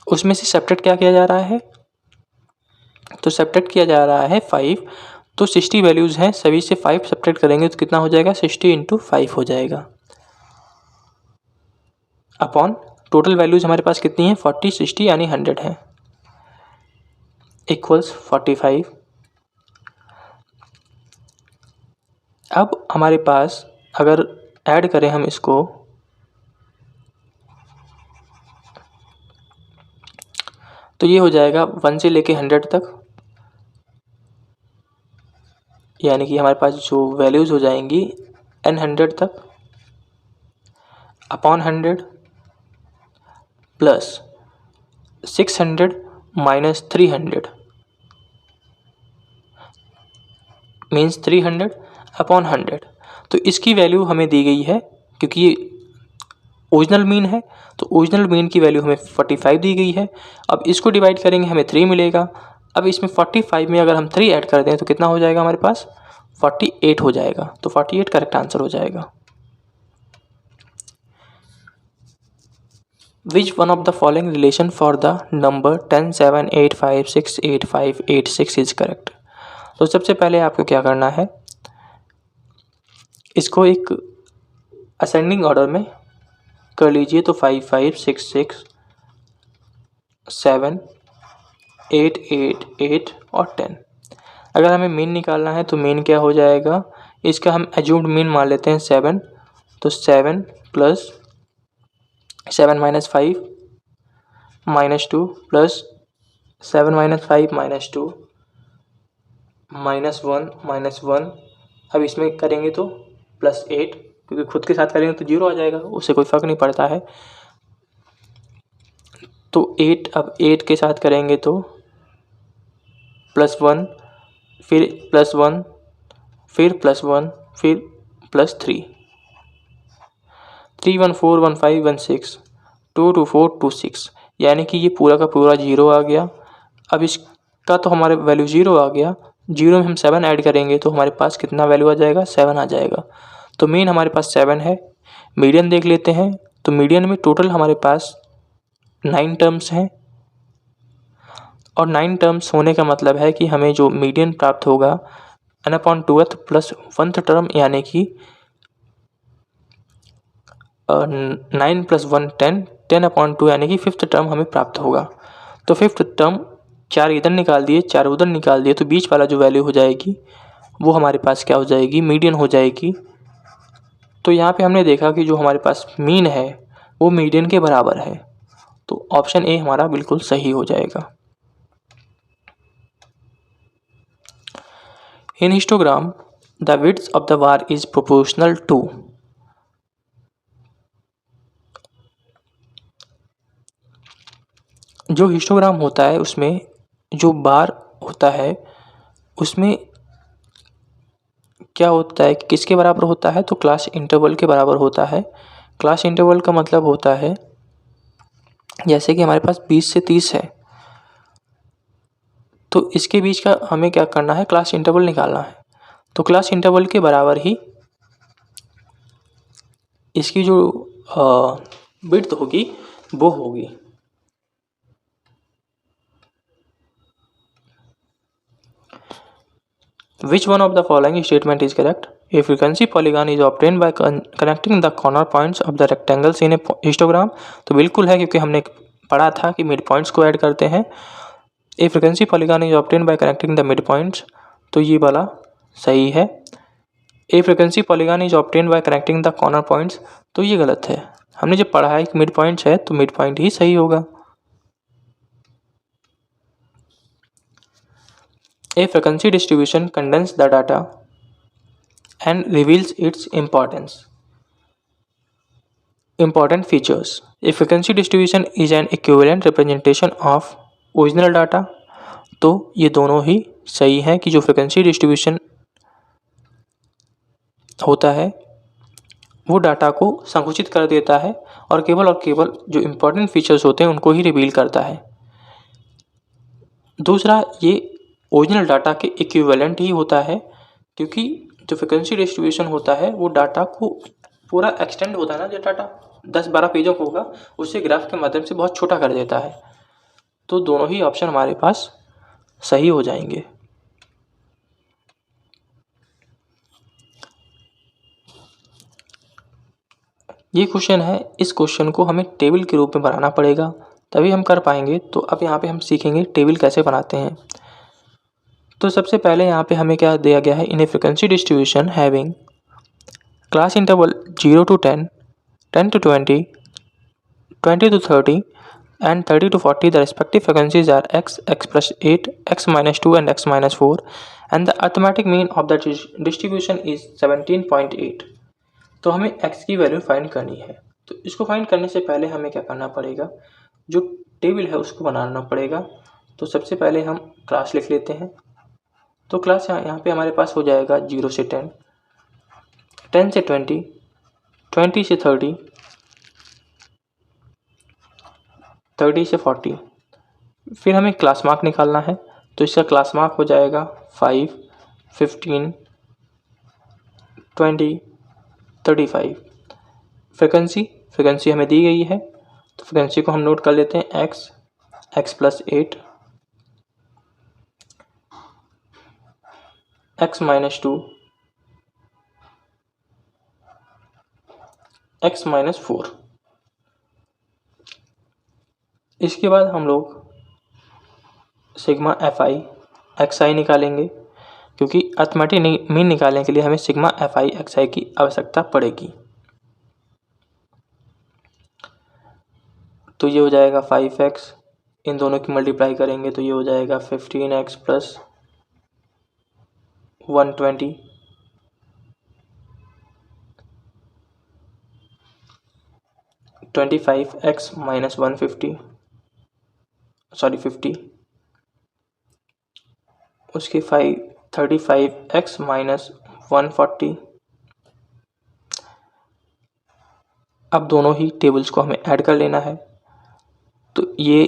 उसमें से सब्ट्रैक्ट क्या किया जा रहा है, तो सब्ट्रैक्ट किया जा रहा है 5। तो 60 वैल्यूज़ हैं, सभी से 5 सब्ट्रैक्ट करेंगे तो कितना हो जाएगा, 60 इंटू 5 हो जाएगा। अपॉन टोटल वैल्यूज़ हमारे पास कितनी हैं, 40 60 यानी 100 हैं, इक्वल्स 45। अब हमारे पास अगर ऐड करें हम इसको, तो ये हो जाएगा 1 से लेके 100 तक, यानी कि हमारे पास जो वैल्यूज़ हो जाएंगी n100 तक upon 100 plus 600 minus 300 means 300 upon 100। तो इसकी वैल्यू हमें दी गई है क्योंकि ये ओरिजिनल मीन है, तो ओरिजिनल मीन की वैल्यू हमें 45 दी गई है। अब इसको डिवाइड करेंगे हमें 3 मिलेगा। अब इसमें 45 में अगर हम 3 ऐड कर दें तो कितना हो जाएगा, हमारे पास 48 हो जाएगा। तो 48 करेक्ट आंसर हो जाएगा। विच one of the following relation for the number 10 7 8 5 6 8 5 8 6 is correct. तो सबसे पहले आपको क्या करना है, इसको एक असेंडिंग ऑर्डर में कर लीजिए। तो 5 5 6 6 7 8 8 8 और 10। अगर हमें मीन निकालना है तो मीन क्या हो जाएगा, इसका हम एज्यूम्ड मीन मान लेते हैं 7। तो 7 plus 7 minus 5 minus 2 plus 7 minus 5 minus 2 minus 1। अब इसमें करेंगे तो प्लस 8, क्योंकि खुद के साथ करेंगे तो 0 आ जाएगा, उससे कोई फ़र्क नहीं पड़ता है। तो 8, अब 8 के साथ करेंगे तो +1, फिर +1, फिर +1, फिर +3, 3 1 4 1 5 1 6, 2 2 4 2 6, यानी कि ये पूरा का पूरा 0 आ गया। अब इसका तो हमारे वैल्यू 0 आ गया, 0 में हम 7 ऐड करेंगे तो हमारे पास कितना वैल्यू आ जाएगा, 7 आ जाएगा। तो मीन हमारे पास 7 है। मीडियन देख लेते हैं, तो मीडियन में टोटल हमारे पास 9 टर्म्स हैं, और 9 टर्म्स होने का मतलब है कि हमें जो मीडियन प्राप्त होगा n/2th प्लस 1th टर्म, यानी कि 9 + 1 10, 10/2 यानी कि 5th टर्म हमें प्राप्त होगा। तो 5th टर्म 4 इधर निकाल दिए, 4 उधर निकाल दिए, तो बीच वाला जो वैल्यू हो जाएगी वो हमारे पास क्या हो जाएगी, मीडियन हो जाएगी। तो यहाँ पे हमने देखा कि जो हमारे पास मीन है वो मीडियन के बराबर है, तो ऑप्शन ए हमारा बिल्कुल सही हो जाएगा। In histogram the width of the bar is proportional to, जो हिस्टोग्राम होता है उसमें जो बार होता है उसमें क्या होता है कि किसके बराबर होता है, तो क्लास इंटरवल के बराबर होता है। क्लास इंटरवल का मतलब होता है जैसे कि हमारे पास 20 से 30 है, तो इसके बीच का हमें क्या करना है, क्लास इंटरवल निकालना है। तो क्लास इंटरवल के बराबर ही इसकी जो विड्थ होगी वो होगी। Which one of the following statement is correct? A frequency polygon is obtained by connecting the corner points of the rectangles in a histogram। तो बिल्कुल है, क्योंकि हमने पढ़ा था कि मिड पॉइंट्स को ऐड करते हैं। A frequency polygon is obtained by connecting the mid points, तो ये वाला सही है। A frequency polygon is obtained by connecting the corner points, तो ये गलत है। हमने जब पढ़ा है कि मिड पॉइंट्स है तो मिड पॉइंट ही सही होगा। A frequency distribution condenses the data and reveals its important features. A frequency distribution is an equivalent representation of original data, तो ये दोनों ही सही हैं कि जो फ्रिक्वेंसी डिस्ट्रीब्यूशन होता है वो डाटा को संकुचित कर देता है और केवल जो इम्पोर्टेंट फीचर्स होते हैं उनको ही रिवील करता है। दूसरा, ये ओरिजिनल डाटा के इक्विवेलेंट ही होता है, क्योंकि जो फ्रिक्वेंसी डिस्ट्रीब्यूशन होता है वो डाटा को पूरा एक्सटेंड होता है ना, जो डाटा 10-12 पेजों का होगा उसे ग्राफ के माध्यम से बहुत छोटा कर देता है। तो दोनों ही ऑप्शन हमारे पास सही हो जाएंगे। ये क्वेश्चन है, इस क्वेश्चन को हमें टेबल के रूप में बनाना पड़ेगा तभी हम कर पाएंगे। तो अब यहाँ पे हम सीखेंगे टेबल कैसे बनाते हैं। तो सबसे पहले यहाँ पे हमें क्या दिया गया है, in a frequency distribution having class interval 0 to 10, 10 to 20, 20 to 30 and 30 to 40, the respective frequencies are x, x plus 8, x minus 2 and x minus 4, and the arithmetic mean of the distribution is 17.8। तो हमें x की value find करनी है। तो इसको find करने से पहले हमें क्या करना पड़ेगा, जो टेबल है उसको बनाना पड़ेगा। तो सबसे पहले हम क्लास लिख लेते हैं। तो क्लास यहाँ पे हमारे पास हो जाएगा 0 से 10, 10 से 20, 20 से 30, 30 से 40। फिर हमें क्लास मार्क निकालना है, तो इसका क्लास मार्क हो जाएगा 5, 15, 20, 35। फ्रिक्वेंसी हमें दी गई है, तो फ्रिक्वेंसी को हम नोट कर लेते हैं, x, x plus 8, x minus 2, x minus 4। इसके बाद हम लोग सिग्मा एफ आई एक्स आई निकालेंगे, क्योंकि अर्थमेटिक मीन निकालने के लिए हमें सिग्मा एफ आई एक्स आई की आवश्यकता पड़ेगी। तो ये हो जाएगा 5x, इन दोनों की मल्टीप्लाई करेंगे तो ये हो जाएगा 15x प्लस 120, 25x माइनस 150, 50, उसके 35x माइनस 140। अब दोनों ही टेबल्स को हमें ऐड कर लेना है, तो ये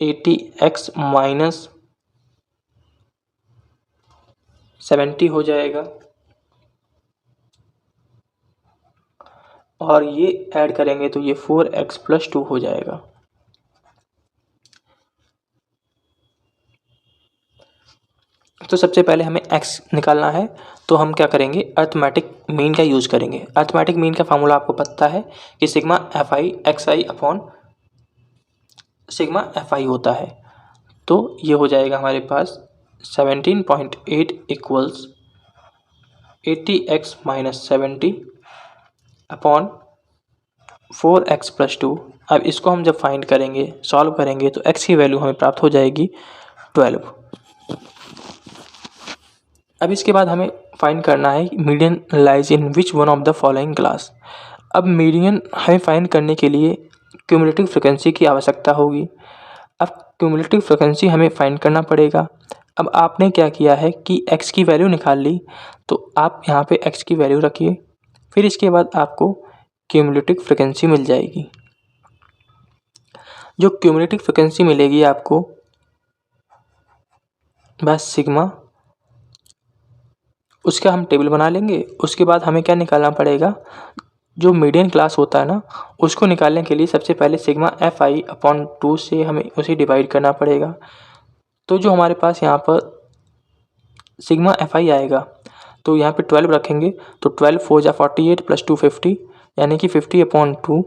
80x माइनस 70 हो जाएगा और ये ऐड करेंगे तो ये 4x प्लस 2 हो जाएगा। तो सबसे पहले हमें x निकालना है, तो हम क्या करेंगे, अर्थमेटिक मीन का यूज़ करेंगे। अर्थमेटिक मीन का फार्मूला आपको पता है कि सिग्मा एफ आई एक्स आई अपॉन सिग्मा एफ आई होता है। तो ये हो जाएगा हमारे पास 17.8 equals 80x minus 70 upon 4x plus 2। अब इसको हम जब फाइंड करेंगे, सॉल्व करेंगे, तो x की वैल्यू हमें प्राप्त हो जाएगी 12। अब इसके बाद हमें फाइंड करना है median lies in which one of the following class. अब मीडियन हमें फाइंड करने के लिए क्यूमुलेटिव फ्रिक्वेंसी की आवश्यकता होगी। अब क्यूमुलेटिव फ्रिक्वेंसी हमें फाइंड करना पड़ेगा। अब आपने क्या किया है कि x की वैल्यू निकाल ली, तो आप यहाँ पे x की वैल्यू रखिए, फिर इसके बाद आपको क्यूमुलेटिव फ्रिक्वेंसी मिल जाएगी। जो क्यूमुलेटिव फ्रिक्वेंसी मिलेगी आपको, बस सिग्मा, उसका हम टेबल बना लेंगे। उसके बाद हमें क्या निकालना पड़ेगा, जो मीडियन क्लास होता है ना, उसको निकालने के लिए सबसे पहले सिग्मा एफ आई अपॉन 2 से हमें उसे डिवाइड करना पड़ेगा। तो जो हमारे पास यहाँ पर सिग्मा एफ आई आएगा, तो यहाँ पे 12 रखेंगे, तो 12 4 जा 48 प्लस 2 50, यानी कि 50 अपॉन 2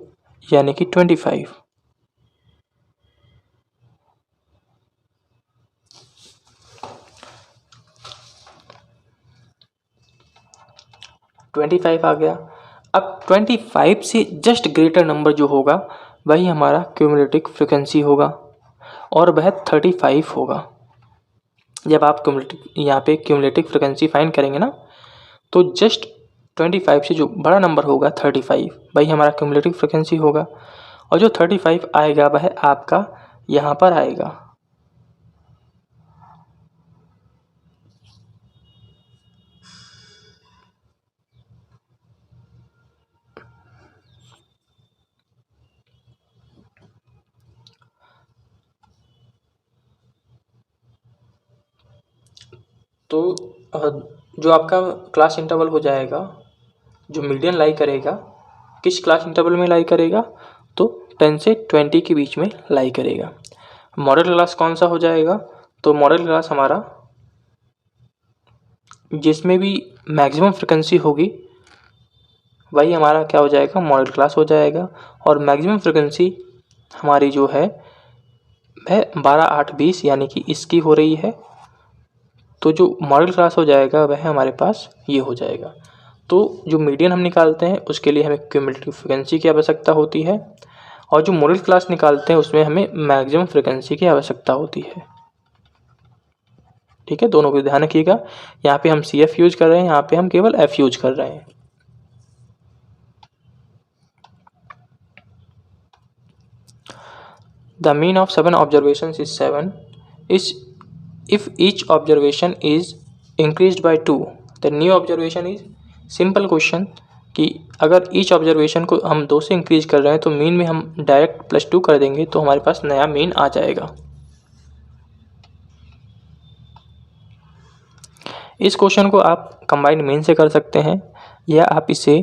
यानी कि 25। आ गया। अब 25 से जस्ट ग्रेटर नंबर जो होगा वही हमारा क्यूमुलेटिव फ्रिक्वेंसी होगा और वह 35 होगा। जब आप यहाँ पे क्यूमुलेटिव फ्रिक्वेंसी फाइंड करेंगे ना, तो जस्ट 25 से जो बड़ा नंबर होगा 35 वही हमारा क्यूमुलेटिव फ्रिक्वेंसी होगा, और जो 35 आएगा वह आपका यहाँ पर आएगा। तो जो आपका क्लास इंटरवल हो जाएगा, जो मीडियन लाई करेगा, किस क्लास इंटरवल में लाई करेगा, तो 10 से 20 के बीच में लाई करेगा। मॉडल क्लास कौन सा हो जाएगा, तो मॉडल क्लास हमारा जिसमें भी मैक्सिमम फ्रिक्वेंसी होगी वही हमारा क्या हो जाएगा, मॉडल क्लास हो जाएगा। और मैक्सिमम फ्रिक्वेंसी हमारी जो है वह 12 8 20 यानी कि इसकी हो रही है, तो जो मॉडल क्लास हो जाएगा वह हमारे पास ये हो जाएगा। तो जो मीडियन हम निकालते हैं उसके लिए हमें क्यूमुलेटिव फ्रिक्वेंसी की आवश्यकता होती है, और जो मॉडल क्लास निकालते हैं उसमें हमें मैक्सिमम फ्रिक्वेंसी की आवश्यकता होती है। ठीक है, दोनों को ध्यान रखिएगा। यहाँ पे हम CF यूज कर रहे हैं, यहाँ पे हम केवल F यूज कर रहे हैं। The mean of 7 observations is 7. If each observation is increased by 2, the new observation is simple question कि अगर ईच ऑब्जर्वेशन को हम 2 से इंक्रीज कर रहे हैं तो मीन में हम डायरेक्ट +2 कर देंगे तो हमारे पास नया मीन आ जाएगा। इस क्वेश्चन को आप कंबाइंड मीन से कर सकते हैं या आप इसे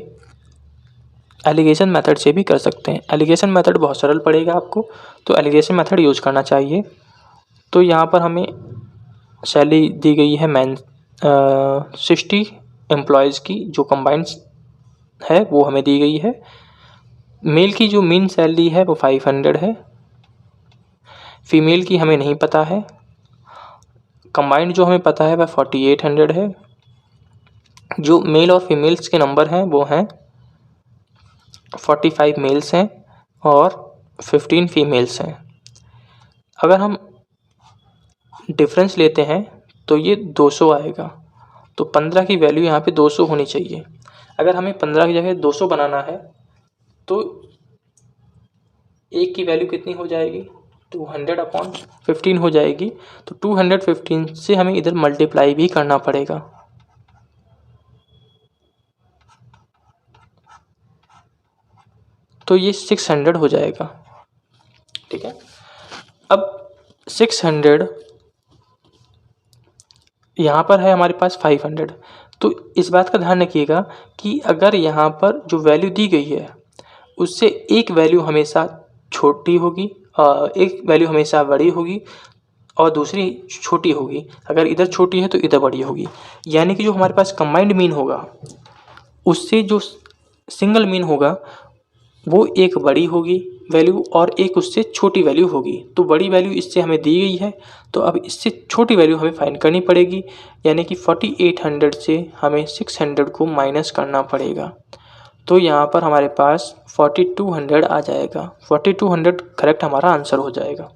एलिगेशन मेथड से भी कर सकते हैं। एलिगेशन मेथड बहुत सरल पड़ेगा आपको, तो एलिगेशन मेथड यूज करना चाहिए। तो यहाँ पर हमें सैलरी दी गई है 60 एम्प्लॉयज़ की, जो कंबाइंड है वो हमें दी गई है। मेल की जो मीन सैलरी है वो 500 है, फीमेल की हमें नहीं पता है। कंबाइंड जो हमें पता है वह 4800 है। जो मेल और फीमेल्स के नंबर हैं वो हैं 45 मेल्स हैं और 15 फीमेल्स हैं। अगर हम डिफरेंस लेते हैं तो ये 200 आएगा, तो 15 की वैल्यू यहाँ पे 200 होनी चाहिए। अगर हमें 15 की जगह 200 बनाना है तो 1 की वैल्यू कितनी हो जाएगी, 200/15 हो जाएगी। तो 215 से हमें इधर मल्टीप्लाई भी करना पड़ेगा। तो ये 600 हो जाएगा। ठीक है, अब 600 यहाँ पर है हमारे पास 500। तो इस बात का ध्यान रखिएगा कि अगर यहाँ पर जो वैल्यू दी गई है उससे एक वैल्यू हमेशा छोटी होगी, एक वैल्यू हमेशा बड़ी होगी और दूसरी छोटी होगी। अगर इधर छोटी है तो इधर बड़ी होगी। यानी कि जो हमारे पास कंबाइंड मीन होगा उससे जो सिंगल मीन होगा वो एक बड़ी होगी वैल्यू और एक उससे छोटी वैल्यू होगी। तो बड़ी वैल्यू इससे हमें दी गई है, तो अब इससे छोटी वैल्यू हमें फाइंड करनी पड़ेगी। यानी कि 4800 से हमें 600 को माइनस करना पड़ेगा। तो यहाँ पर हमारे पास 4200 आ जाएगा। 4200 करेक्ट हमारा आंसर हो जाएगा।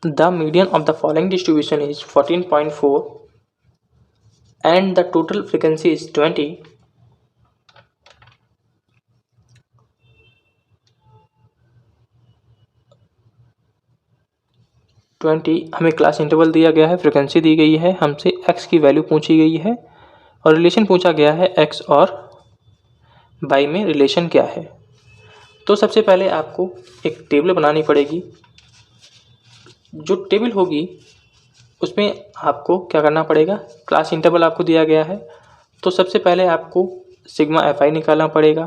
The median of the following distribution is 14.4 and the total frequency is 20. हमें क्लास इंटरवल दिया गया है, फ्रिक्वेंसी दी गई है, हमसे x की वैल्यू पूछी गई है और रिलेशन पूछा गया है x और y में रिलेशन क्या है। तो सबसे पहले आपको एक टेबल बनानी पड़ेगी। जो टेबल होगी उसमें आपको क्या करना पड़ेगा, क्लास इंटरवल आपको दिया गया है तो सबसे पहले आपको सिग्मा fi निकालना पड़ेगा,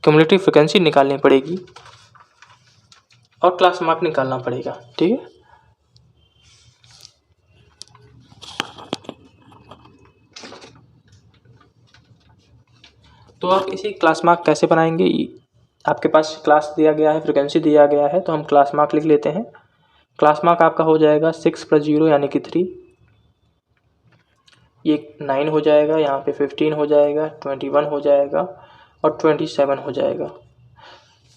क्यूमुलेटिव फ्रिक्वेंसी निकालनी पड़ेगी और क्लास मार्क निकालना पड़ेगा। ठीक है, तो आप इसी क्लास मार्क कैसे बनाएंगे। आपके पास क्लास दिया गया है, फ्रिक्वेंसी दिया गया है, तो हम क्लास मार्क लिख लेते हैं। क्लास मार्क आपका हो जाएगा 6 + 0 यानी कि 3, ये 9 हो जाएगा, यहाँ पे 15 हो जाएगा, 21 हो जाएगा और 27 हो जाएगा।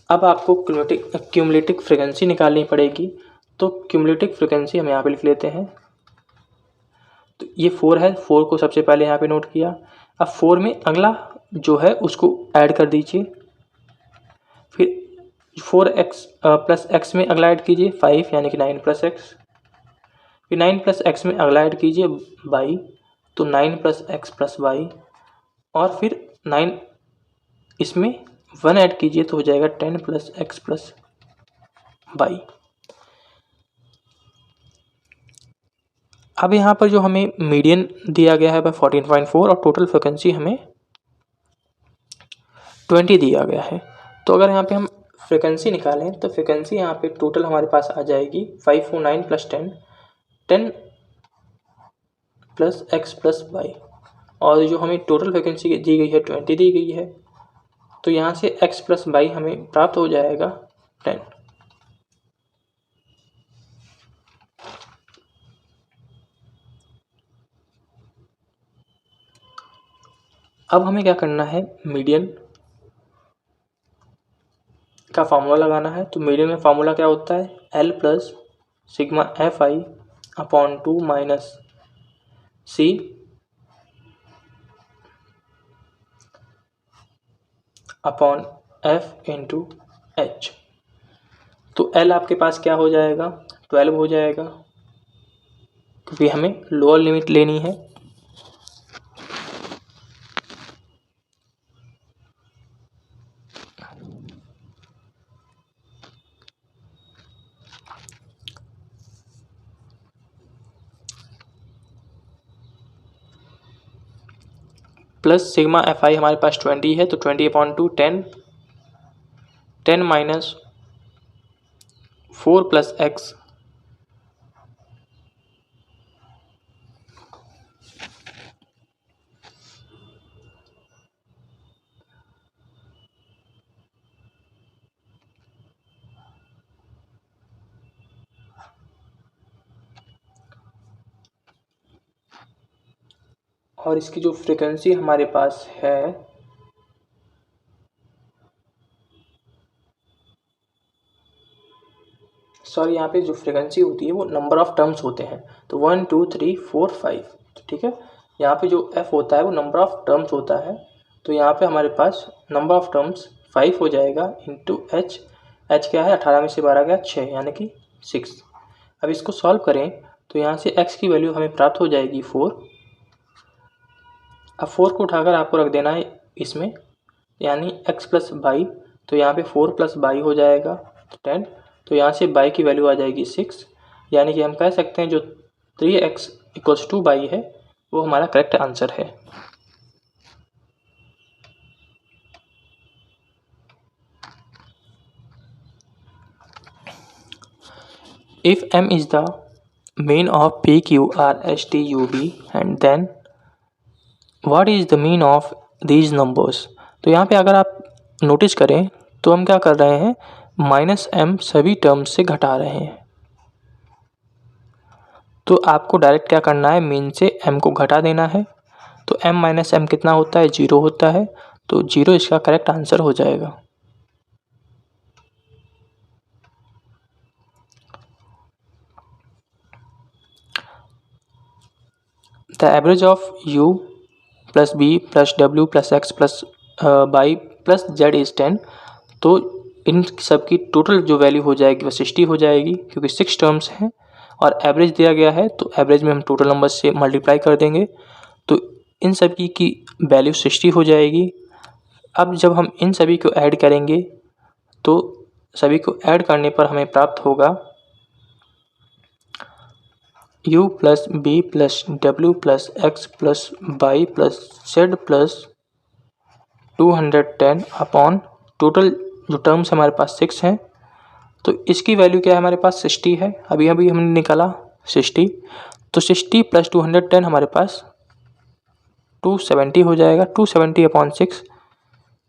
अब आपको क्यूमुलेटिव फ्रिक्वेंसी निकालनी पड़ेगी। तो क्यूमुलेटिव फ्रिक्वेंसी हम यहाँ पे लिख लेते हैं। तो ये 4 है, 4 को सबसे पहले यहाँ पे नोट किया। अब 4 में अगला जो है उसको ऐड कर दीजिए। फिर 4x + x में अगला ऐड कीजिए 5 यानी कि 9 + x। फिर 9 + x में अगला ऐड कीजिए y, तो 9 + x + y। और फिर 9 इसमें 1 ऐड कीजिए तो हो जाएगा 10 + x + y। अब यहाँ पर जो हमें मीडियन दिया गया है वह 14.4 और टोटल फ्रिक्वेंसी हमें 20 दिया गया है। तो अगर यहाँ पे हम फ्रिक्वेंसी निकालें तो फ्रिक्वेंसी यहाँ पे टोटल हमारे पास आ जाएगी 549 + 10, 10 + x + y। और जो हमें टोटल फ्रिक्वेंसी दी गई है 20 दी गई है, तो यहाँ से x + y हमें प्राप्त हो जाएगा 10। अब हमें क्या करना है, मीडियन का फार्मूला लगाना है। तो मीडियन में फार्मूला क्या होता है, L + sigma fi/2 - C upon f × h। तो L आपके पास क्या हो जाएगा, 12 हो जाएगा, क्योंकि हमें लोअर लिमिट लेनी है। प्लस सिग्मा fi हमारे पास 20 है, तो 20/2 10, 10 - 4 + x। और इसकी जो फ्रिक्वेंसी हमारे पास है सॉरी यहाँ पे जो फ्रीक्वेंसी होती है वो नंबर ऑफ टर्म्स होते हैं, तो 1 2 3 4 5, ठीक है। यहाँ पे जो f होता है वो नंबर ऑफ टर्म्स होता है, तो यहाँ पे हमारे पास नंबर ऑफ टर्म्स 5 हो जाएगा इंटू h। h क्या है, 18 में से 12 गया 6, यानी कि 6। अब इसको सॉल्व करें तो यहाँ से x की वैल्यू हमें प्राप्त हो जाएगी 4। अब 4 को उठाकर आपको रख देना है इसमें, यानी x प्लस बाई, तो यहाँ पे 4 प्लस बाई हो जाएगा 10, तो यहाँ से बाई की वैल्यू आ जाएगी 6, यानी कि हम कह सकते हैं जो 3x इक्वल्स टू बाई है वो हमारा करेक्ट आंसर है। If m is the mean of p q r s t u v and then what is the mean of these numbers। तो यहाँ पे अगर आप नोटिस करें तो हम क्या कर रहे हैं, -m सभी टर्म्स से घटा रहे हैं। तो आपको डायरेक्ट क्या करना है, मीन से m को घटा देना है, तो m माइनस m कितना होता है, 0 होता है, तो 0 इसका करेक्ट आंसर हो जाएगा। The average of u plus b plus w plus x plus y plus z is 10, तो इन सब की टोटल जो वैल्यू हो जाएगी वो 60 हो जाएगी, क्योंकि 6 टर्म्स हैं और एवरेज दिया गया है, तो एवरेज में हम टोटल नंबर से मल्टीप्लाई कर देंगे, तो इन सब की वैल्यू 60 हो जाएगी। अब जब हम इन सभी को ऐड करेंगे तो सभी को ऐड करने पर हमें प्राप्त होगा u plus B plus W plus X plus Y plus Z plus 210 upon total जो टर्म्स हमारे पास 6 हैं, तो इसकी वैल्यू क्या है, हमारे पास 60 है, अभी हमने निकाला 60, तो 60 प्लस 210 हमारे पास 270 हो जाएगा, 270 अपॉन 6,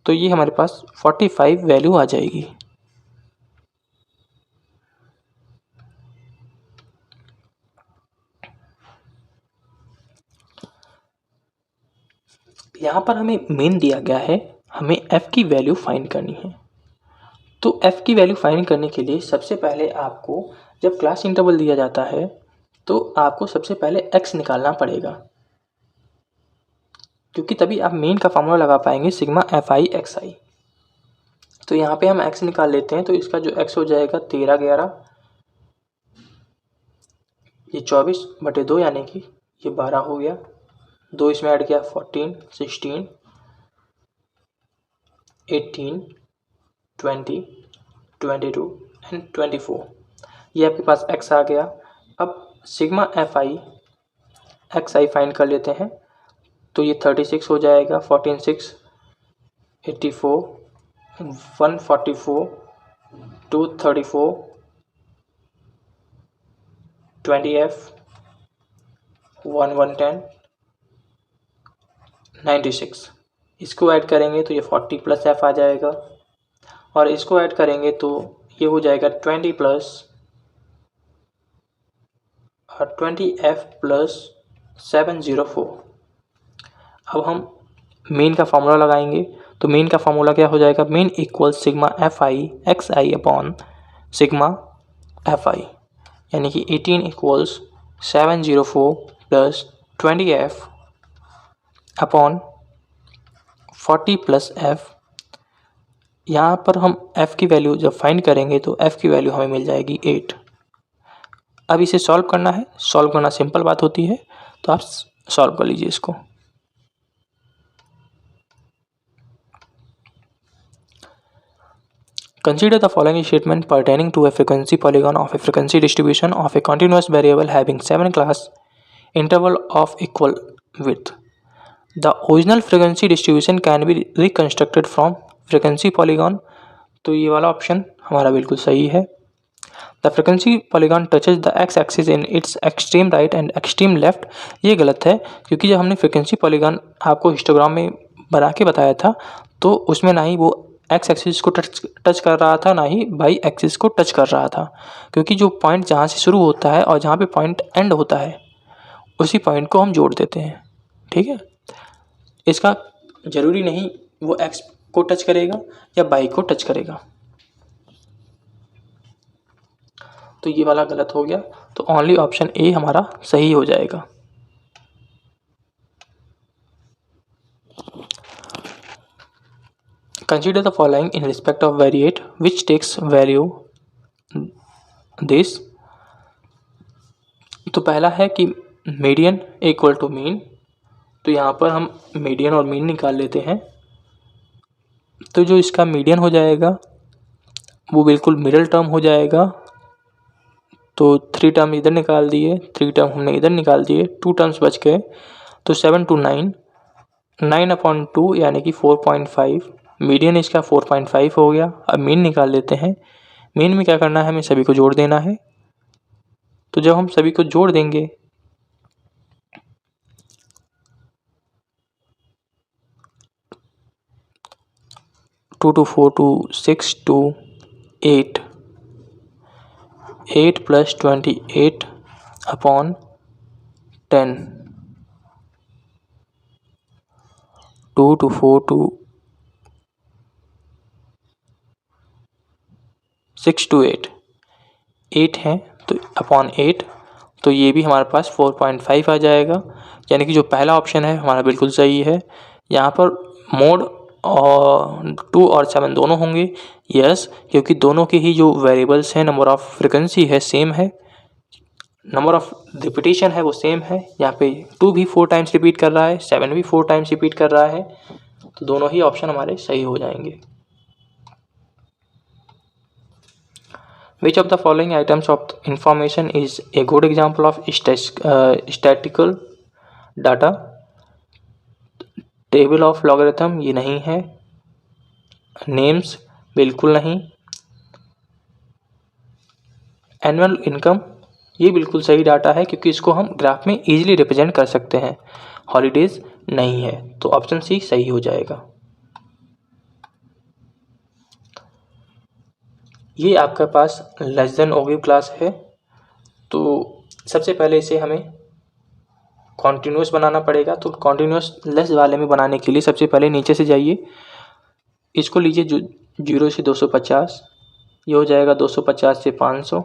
तो ये हमारे पास 45 वैल्यू आ जाएगी। यहाँ पर हमें मेन दिया गया है, हमें f की वैल्यू फाइंड करनी है। तो f की वैल्यू फाइंड करने के लिए सबसे पहले आपको, जब क्लास इंटरवल दिया जाता है तो आपको सबसे पहले x निकालना पड़ेगा, क्योंकि तभी आप मेन का फॉर्मूला लगा पाएंगे सिग्मा fi xi। तो यहाँ पे हम x निकाल लेते हैं, तो इसका जो x हो जाएगा 13 11, ये 24/2 यानी कि ये 12 हो गया, 2 इसमें ऐड किया 14 16 18 20 22 एंड 24, ये आपके पास x आ गया। अब सिग्मा fi xi फाइंड कर लेते हैं, तो ये 36 हो जाएगा, 14 6 84 144 234 20f 1110 96, इसको ऐड करेंगे तो ये 40 प्लस f आ जाएगा, और इसको ऐड करेंगे तो ये हो जाएगा 20 प्लस 20f प्लस 704। अब हम मेन का फॉर्मूला लगाएंगे, तो मेन का फॉर्मूला क्या हो जाएगा, main equal sigma fi xi upon sigma fi, यानी कि 18 equals 704 plus 20f upon 40 plus f। यहाँ पर हम f की वैल्यू जब फाइंड करेंगे तो f की वैल्यू हमें मिल जाएगी 8। अब इसे सॉल्व करना है, सॉल्व करना सिंपल बात होती है, तो आप सॉल्व कर लीजिए इसको। Consider the following statement pertaining to a frequency polygon of a frequency distribution of a continuous variable having 7 class interval of equal width. The original frequency distribution can be reconstructed from frequency polygon, तो ये वाला option हमारा बिल्कुल सही है। The frequency polygon touches the x-axis in its extreme right and extreme left, ये गलत है, क्योंकि जब हमने frequency polygon आपको हिस्टोग्राम में बना के बताया था तो उसमें ना ही वो एक्स एक्सिस को टच कर रहा था, ना ही वाई एक्सिस को टच कर रहा था, क्योंकि जो पॉइंट जहाँ से शुरू होता है और जहाँ पे पॉइंट एंड होता है उसी पॉइंट को हम जोड़ देते हैं, ठीक है। इसका ज़रूरी नहीं वो एक्स को टच करेगा या वाई को टच करेगा। तो ये वाला गलत हो गया, तो ओनली ऑप्शन ए हमारा सही हो जाएगा। Consider the following in respect of variate which takes value this. तो पहला है कि मीडियन इक्वल टू मीन, तो यहाँ पर हम मीडियन और मीन निकाल लेते हैं। तो जो इसका मीडियन हो जाएगा वो बिल्कुल मिडिल टर्म हो जाएगा, तो 3 टर्म इधर निकाल दिए, 3 टर्म हमने इधर निकाल दिए, 2 टर्म्स बच गए, तो 7 to 9, 9/2 यानी कि 4.5। मीडियन इसका 4.5 हो गया। अब मीन निकाल लेते हैं। मीन में क्या करना है, हमें सभी को जोड़ देना है। तो जब हम सभी को जोड़ देंगे to to 4 to 6 to 8, 8 + 28/10, 2 to 4 to 6 to 8, 8 है तो अपॉन 8, तो ये भी हमारे पास 4.5 आ जाएगा। यानी कि जो पहला ऑप्शन है हमारा बिल्कुल सही है। यहाँ पर मोड और 2 और 7 दोनों होंगे, यस, क्योंकि दोनों के ही जो वेरिएबल्स हैं, नंबर ऑफ फ्रिक्वेंसी है सेम है, नंबर ऑफ रिपीटेशन है वो सेम है। यहाँ पे 2 भी 4 टाइम्स रिपीट कर रहा है, 7 भी 4 टाइम्स रिपीट कर रहा है, तो दोनों ही ऑप्शन हमारे सही हो जाएंगे। Which of the following items of information is a good example of statistical data? Table of logarithm ये नहीं है, नेम्स बिल्कुल नहीं, एनुअल इनकम ये बिल्कुल सही डाटा है क्योंकि इसको हम ग्राफ में इजीली रिप्रेजेंट कर सकते हैं। हॉलीडेज नहीं है, तो ऑप्शन सी सही हो जाएगा। ये आपके पास लेस देन ओगिव क्लास है, तो सबसे पहले इसे हमें कॉन्टिन्यूस बनाना पड़ेगा। तो कॉन्टिन्यूस लेस वाले में बनाने के लिए सबसे पहले नीचे से जाइए, इसको लीजिए 0 से 250, ये हो जाएगा 250 से 500,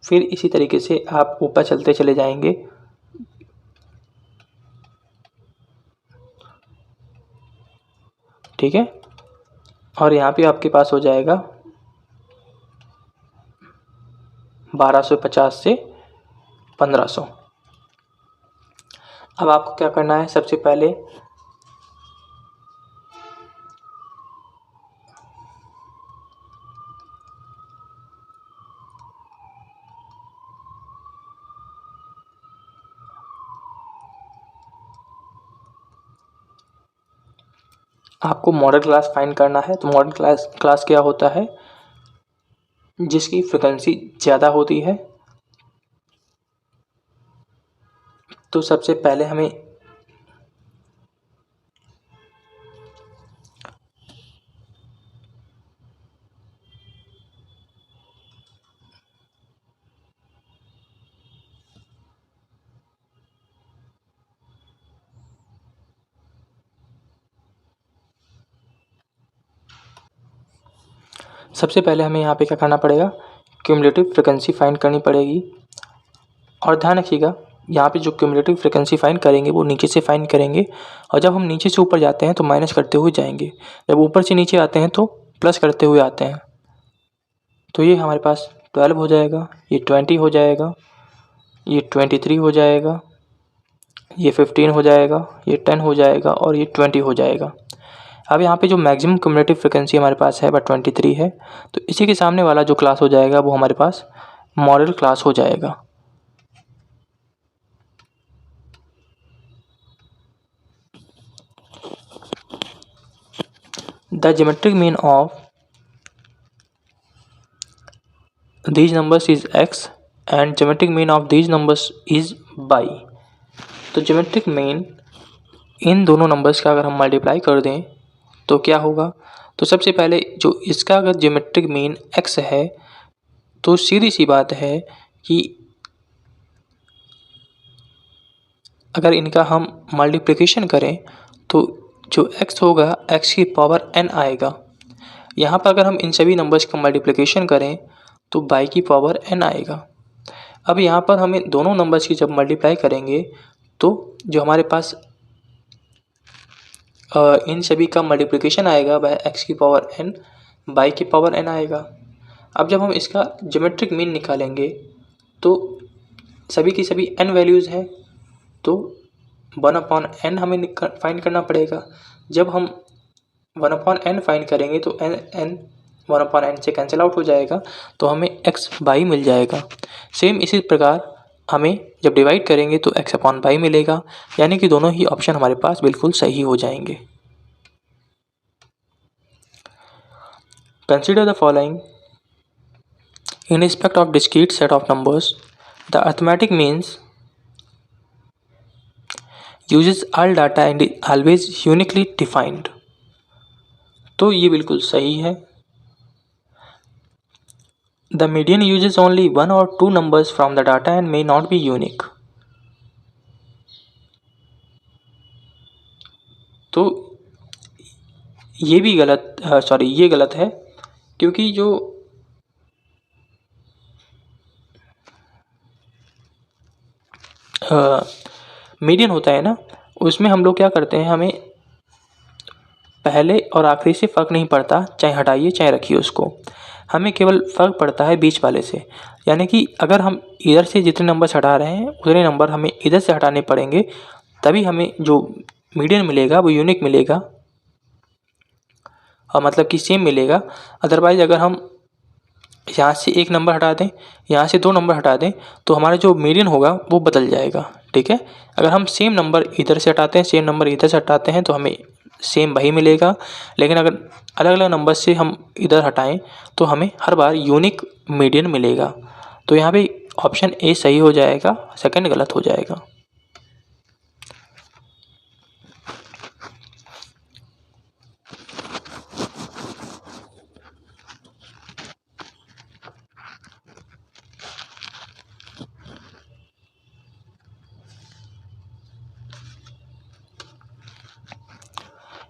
फिर इसी तरीके से आप ऊपर चलते चले जाएंगे, ठीक है, और यहाँ पे आपके पास हो जाएगा 1250 से 1500। अब आपको क्या करना है, सबसे पहले आपको मॉडल क्लास फाइंड करना है। तो मॉडल क्लास क्या होता है, जिसकी फ्रिक्वेंसी ज़्यादा होती है। तो सबसे पहले हमें यहाँ पे क्या करना पड़ेगा, क्यूमुलेटिव फ्रिक्वेंसी फाइंड करनी पड़ेगी। और ध्यान रखिएगा, यहाँ पे जो क्यूमुलेटिव फ्रिक्वेंसी फाइंड करेंगे वो नीचे से फाइंड करेंगे, और जब हम नीचे से ऊपर जाते हैं तो माइनस करते हुए जाएंगे, जब ऊपर से नीचे आते हैं तो प्लस करते हुए आते हैं। तो ये हमारे पास 12 हो जाएगा, ये 20 हो जाएगा, ये 23 हो जाएगा, ये 15 हो जाएगा, ये 10 हो जाएगा, और ये 20 हो जाएगा। अब यहाँ पे जो मैक्सिमम क्यूमुलेटिव फ्रिक्वेंसी हमारे पास है वह 23 है, तो इसी के सामने वाला जो क्लास हो जाएगा वो हमारे पास मॉडल क्लास हो जाएगा। The geometric mean of these numbers is x and geometric mean of these numbers is y। तो ज्योमेट्रिक मीन इन दोनों नंबर्स का अगर हम मल्टीप्लाई कर दें तो क्या होगा, तो सबसे पहले जो इसका अगर ज्योमेट्रिक मीन x है तो सीधी सी बात है कि अगर इनका हम मल्टीप्लिकेशन करें तो जो x होगा x की पावर n आएगा। यहाँ पर अगर हम इन सभी नंबर्स का मल्टीप्लिकेशन करें तो y की पावर n आएगा। अब यहाँ पर हमें दोनों नंबर्स की जब मल्टीप्लाई करेंगे तो जो हमारे पास इन सभी का मल्टीप्लिकेशन आएगा वह x की पावर n y की पावर n आएगा। अब जब हम इसका ज्योमेट्रिक मीन निकालेंगे तो सभी की सभी n वैल्यूज़ हैं, तो 1/n हमें फाइंड करना पड़ेगा। जब हम 1/n फाइंड करेंगे तो n 1/n से कैंसिल आउट हो जाएगा, तो हमें x बाई मिल जाएगा। सेम इसी प्रकार हमें जब डिवाइड करेंगे तो x/y मिलेगा, यानी कि दोनों ही ऑप्शन हमारे पास बिल्कुल सही हो जाएंगे। Consider the following in respect of discrete set of numbers. The arithmetic means uses all data and is always uniquely defined. तो ये बिल्कुल सही है। The median uses only one or two numbers from the data and may not be unique. तो ये भी गलत ये गलत है, क्योंकि जो मीडियन होता है ना, उसमें हम लोग क्या करते हैं, हमें पहले और आखिरी से फ़र्क नहीं पड़ता, चाहे हटाइए चाहे रखिए उसको, हमें केवल फ़र्क पड़ता है बीच वाले से। यानी कि अगर हम इधर से जितने नंबर हटा रहे हैं उतने नंबर हमें इधर से हटाने पड़ेंगे, तभी हमें जो मीडियन मिलेगा वो यूनिक मिलेगा, और मतलब कि सेम मिलेगा। अदरवाइज़ अगर हम यहाँ से एक नंबर हटा दें, यहाँ से दो नंबर हटा दें, तो हमारा जो मीडियन होगा वो बदल जाएगा। ठीक है, अगर हम सेम नंबर इधर से हटाते हैं, सेम नंबर इधर से हटाते हैं, तो हमें सेम वही मिलेगा। लेकिन अगर अलग अलग नंबर से हम इधर हटाएं तो हमें हर बार यूनिक मीडियन मिलेगा। तो यहाँ पे ऑप्शन ए सही हो जाएगा, सेकंड गलत हो जाएगा।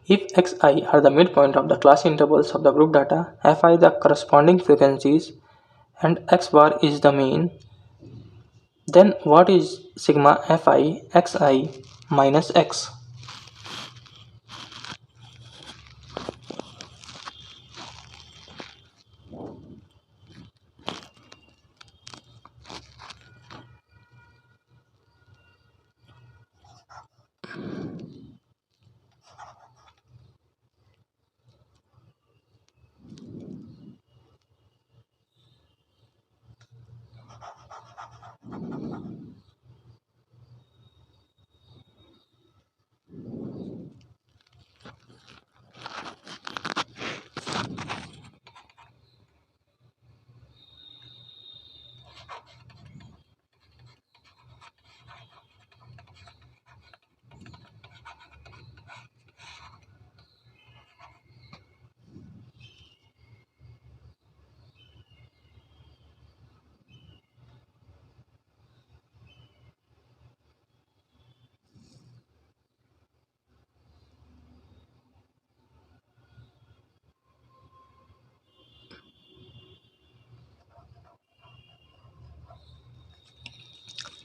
If xi are the midpoint of the class intervals of the group data, fi the corresponding frequencies, and x bar is the mean, then what is sigma fi xi minus x?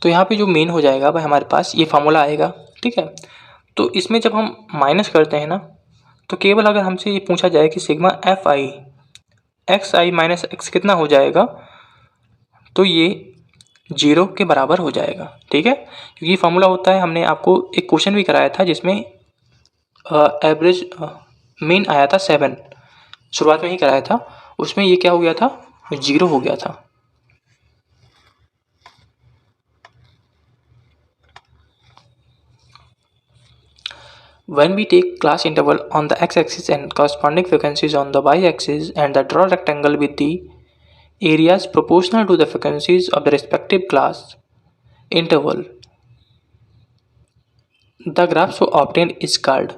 तो यहाँ पे जो main हो जाएगा वह हमारे पास ये formula आएगा। ठीक है, तो इसमें जब हम माइनस करते हैं ना, तो केवल अगर हमसे ये पूछा जाए कि सिग्मा एफ आई एक्स आई माइनस एक्स कितना हो जाएगा, तो ये 0 के बराबर हो जाएगा। ठीक है, क्योंकि ये फार्मूला होता है, हमने आपको एक क्वेश्चन भी कराया था जिसमें एवरेज मीन आया था 7, शुरुआत में ही कराया था, उसमें ये क्या हो गया था, 0 हो गया था। When we take class interval on the x-axis and corresponding frequencies on the y-axis and the draw rectangle with the areas proportional to the frequencies of the respective class interval, the graph so obtained is called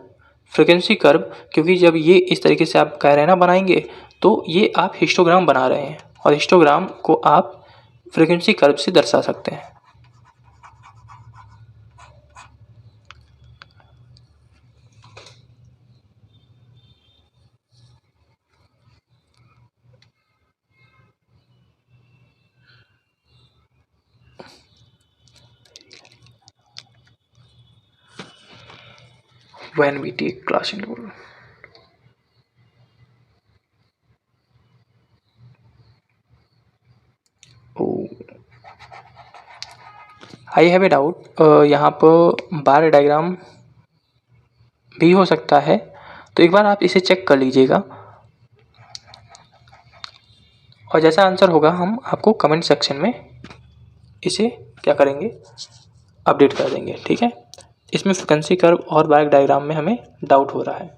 frequency curve। क्योंकि जब ये इस तरीके से आप कह रहे हैं ना बनाएंगे, तो ये आप हिस्टोग्राम बना रहे हैं, और हिस्टोग्राम को आप फ्रीक्वेंसी कर्व से दर्शा सकते हैं। when we take class in Google. I have a doubt, यहाँ पर बार डायग्राम भी हो सकता है, तो एक बार आप इसे चेक कर लीजिएगा और जैसा आंसर होगा हम आपको कमेंट सेक्शन में इसे क्या करेंगे, अपडेट कर देंगे। ठीक है, इसमें फ्रीक्वेंसी कर्व और बार डायग्राम में हमें डाउट हो रहा है।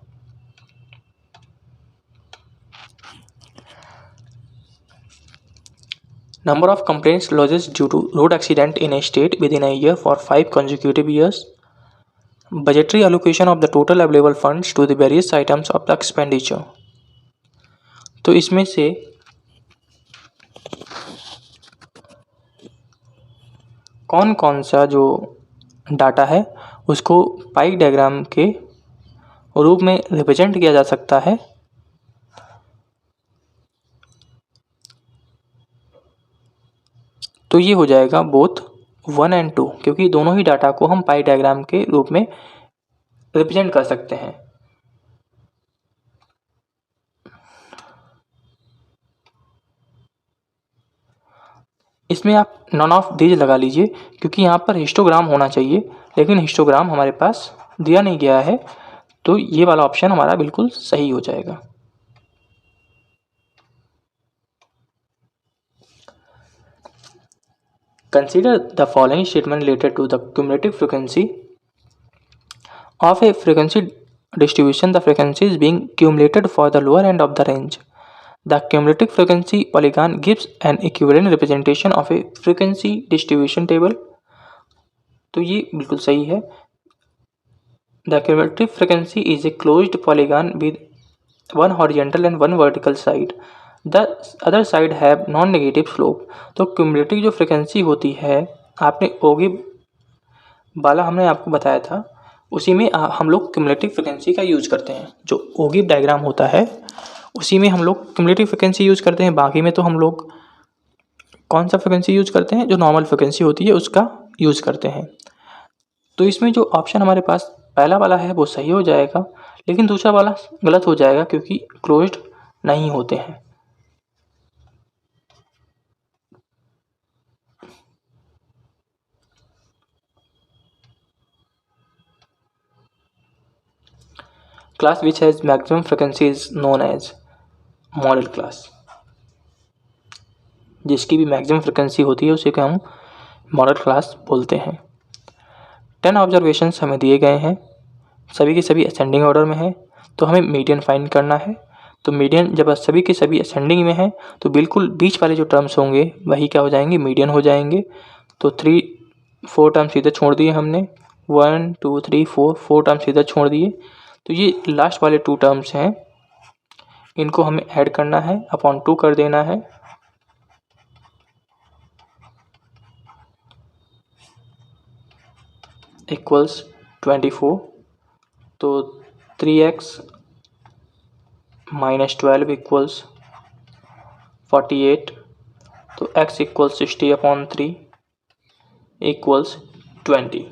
Number of complaints lodged due to road accident in a state within a year for 5 consecutive years. Budgetary allocation of the total available funds to the various items of the expenditure. तो इसमें से कौन कौन सा जो data है उसको पाई diagram के रूप में रिप्रेजेंट किया जा सकता है। तो ये हो जाएगा बोथ 1 and 2, क्योंकि दोनों ही डाटा को हम पाई डायग्राम के रूप में रिप्रेजेंट कर सकते हैं। इसमें आप नॉन ऑफ दीज लगा लीजिए, क्योंकि यहाँ पर हिस्टोग्राम होना चाहिए, लेकिन हिस्टोग्राम हमारे पास दिया नहीं गया है, तो ये वाला ऑप्शन हमारा बिल्कुल सही हो जाएगा। Consider the following statement related to the cumulative frequency of a frequency distribution. The frequency is being cumulated for the lower end of the range. The cumulative frequency polygon gives an equivalent representation of a frequency distribution table. तो ये बिल्कुल सही है। The cumulative frequency is a closed polygon with one horizontal and one vertical side. The other side have non-negative slope. तो cumulative जो frequency होती है, आपने ओगिव वाला हमने आपको बताया था, उसी में हम लोग क्यूमुलेटिव फ्रिक्वेंसी का यूज़ करते हैं। जो ओगिव डायग्राम होता है उसी में हम लोग क्यूमुलेटिव फ्रिक्वेंसी यूज़ करते हैं। बाकी में तो हम लोग कौन सा फ्रिक्वेंसी यूज़ करते हैं, जो नॉर्मल फ्रिक्वेंसी होती है उसका यूज़ करते हैं। तो इसमें जो ऑप्शन हमारे पास पहला वाला है वो सही हो जाएगा, लेकिन दूसरा वाला गलत हो जाएगा क्योंकि क्लोज्ड नहीं होते हैं। Class which has maximum frequency is known as model class. जिसकी भी मैक्सिमम फ्रिक्वेंसी होती है उसे हम मॉडल क्लास बोलते हैं। 10 ऑब्जर्वेशंस हमें दिए गए हैं, सभी के सभी असेंडिंग ऑर्डर में है, तो हमें मीडियन फाइंड करना है। तो मीडियन जब सभी के सभी असेंडिंग में है तो बिल्कुल बीच वाले जो टर्म्स होंगे वही क्या हो जाएंगे, मीडियन हो जाएंगे। तो 4 टर्म्स इधर छोड़ दिए हमने, 1 2 3 4 टर्म्स इधर छोड़ दिए। तो ये लास्ट वाले 2 टर्म्स हैं, इनको हमें ऐड करना है, अपॉन 2 कर देना है। इक्वल्स 24। तो 3x माइनस 12 इक्वल्स 48। तो x इक्वल्स 60/3 इक्वल्स 20।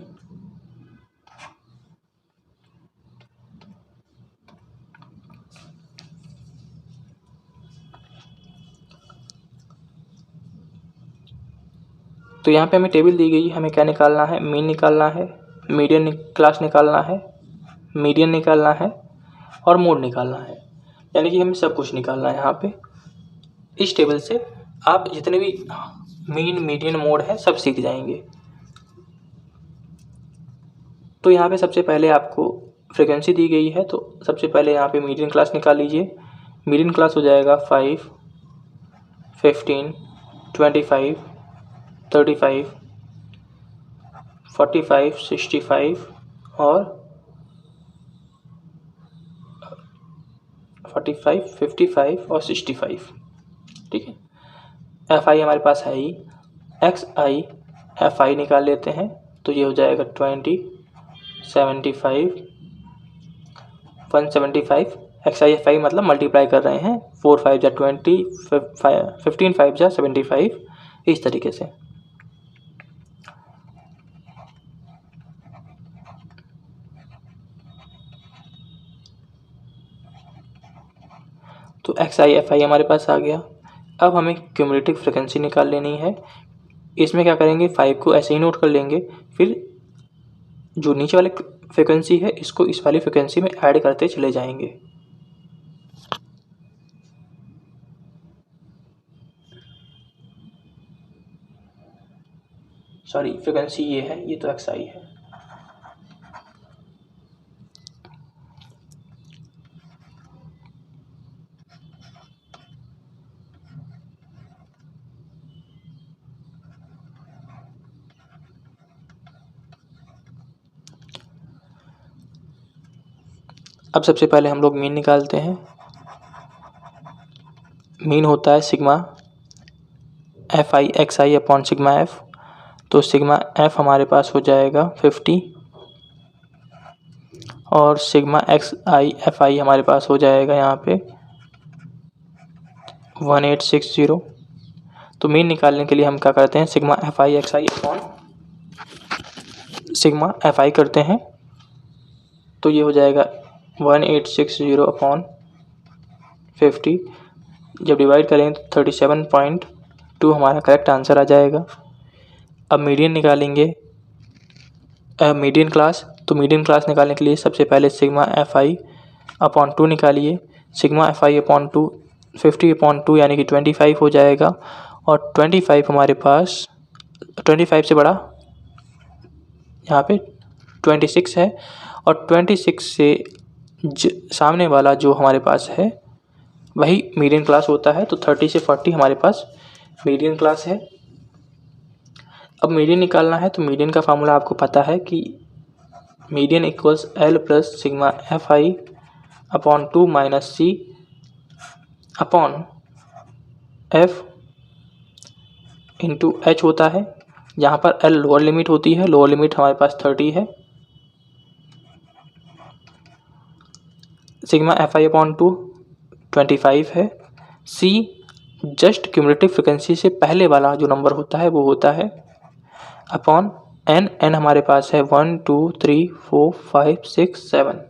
तो यहाँ पे हमें टेबल दी गई है, हमें क्या निकालना है, मीन निकालना है, मीडियन क्लास निकालना है, मीडियन निकालना है और मोड निकालना है। यानी कि हमें सब कुछ निकालना है यहाँ पे। इस टेबल से आप जितने भी मीन मीडियन मोड है सब सीख जाएंगे। तो यहाँ पे सबसे पहले आपको फ्रिक्वेंसी दी गई है, तो सबसे पहले यहाँ पे मीडियन क्लास निकाल लीजिए। मीडियन क्लास हो जाएगा 5 15 25 35 45 65 और 45 55 और 65। ठीक है, एफ आई हमारे पास है ही, एक्स आई एफ आई निकाल लेते हैं। तो ये हो जाएगा 20 75 175। एक्स आई एफ आई मतलब मल्टीप्लाई कर रहे हैं, 4 5 जा 20 15 5 जा 75, इस तरीके से। तो एक्स आई एफ आई हमारे पास आ गया। अब हमें क्यूमुलेटिव फ्रिक्वेंसी निकाल लेनी है। इसमें क्या करेंगे, 5 को ऐसे ही नोट कर लेंगे, फिर जो नीचे वाले फ्रिक्वेंसी है इसको इस वाली फ्रिक्वेंसी में ऐड करते चले जाएंगे। सॉरी, फ्रिक्वेंसी ये है, ये तो एक्स आई है। अब सबसे पहले हम लोग मीन निकालते हैं। मीन होता है सिग्मा एफ आई एक्स आई अपॉन सिग्मा एफ। तो सिग्मा एफ हमारे पास हो जाएगा 50 और sigma x I F I हमारे पास हो जाएगा यहाँ पे 1860। तो मीन निकालने के लिए हम क्या करते हैं, सिग्मा एफ आई एक्स आई अपॉन सिग्मा एफ आई करते हैं। तो ये हो जाएगा 1860 अपॉन 50। जब डिवाइड करेंगे तो 37.2 हमारा करेक्ट आंसर आ जाएगा। अब मीडियन निकालेंगे, मीडियन क्लास। तो मीडियन क्लास निकालने के लिए सबसे पहले सिग्मा एफ आई अपॉन 2 निकालिए। Sigma F I upon 2 50 upon 2 यानी कि 25 हो जाएगा। और 25 हमारे पास 25 से बड़ा यहाँ पे 26 है, और 26 से सामने वाला जो हमारे पास है वही मीडियन क्लास होता है। तो 30 से 40 हमारे पास मीडियन क्लास है। अब मीडियन निकालना है, तो मीडियन का फार्मूला आपको पता है कि median equals L plus sigma F I upon 2 minus C upon F into H होता है। यहाँ पर एल लोअर लिमिट होती है, लोअर लिमिट हमारे पास 30 है। सिग्मा एफ आई अपॉन 2 25 है। सी जस्ट क्यूमुलेटिव फ्रिक्वेंसी से पहले वाला जो नंबर होता है वो होता है अपॉन एन। एन हमारे पास है 1 2 3 4 5 6 7।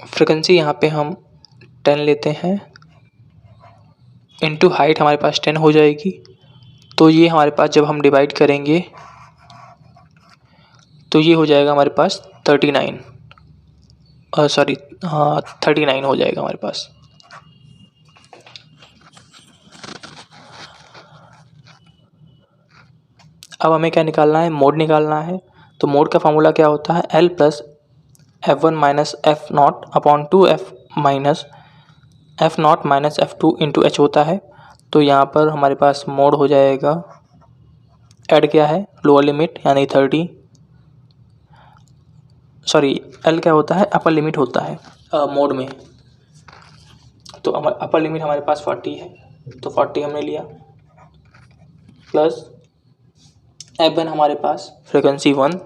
फ्रिक्वेंसी यहाँ पे हम 10 लेते हैं, इनटू हाइट हमारे पास 10 हो जाएगी। तो ये हमारे पास जब हम डिवाइड करेंगे तो ये हो जाएगा हमारे पास 39, सॉरी हाँ 39 हो जाएगा हमारे पास। अब हमें क्या निकालना है, मोड निकालना है। तो मोड का फार्मूला क्या होता है, L plus F one minus F not upon 2 F minus F not minus F two into H होता है। तो यहाँ पर हमारे पास मोड हो जाएगा, ऐड क्या है, लोअर लिमिट यानी 30, सॉरी एल क्या होता है, अपर लिमिट होता है मोड में। तो अपर लिमिट हमारे पास 40 है, तो 40 हमने लिया, प्लस F1 हमारे पास फ्रिक्वेंसी 1,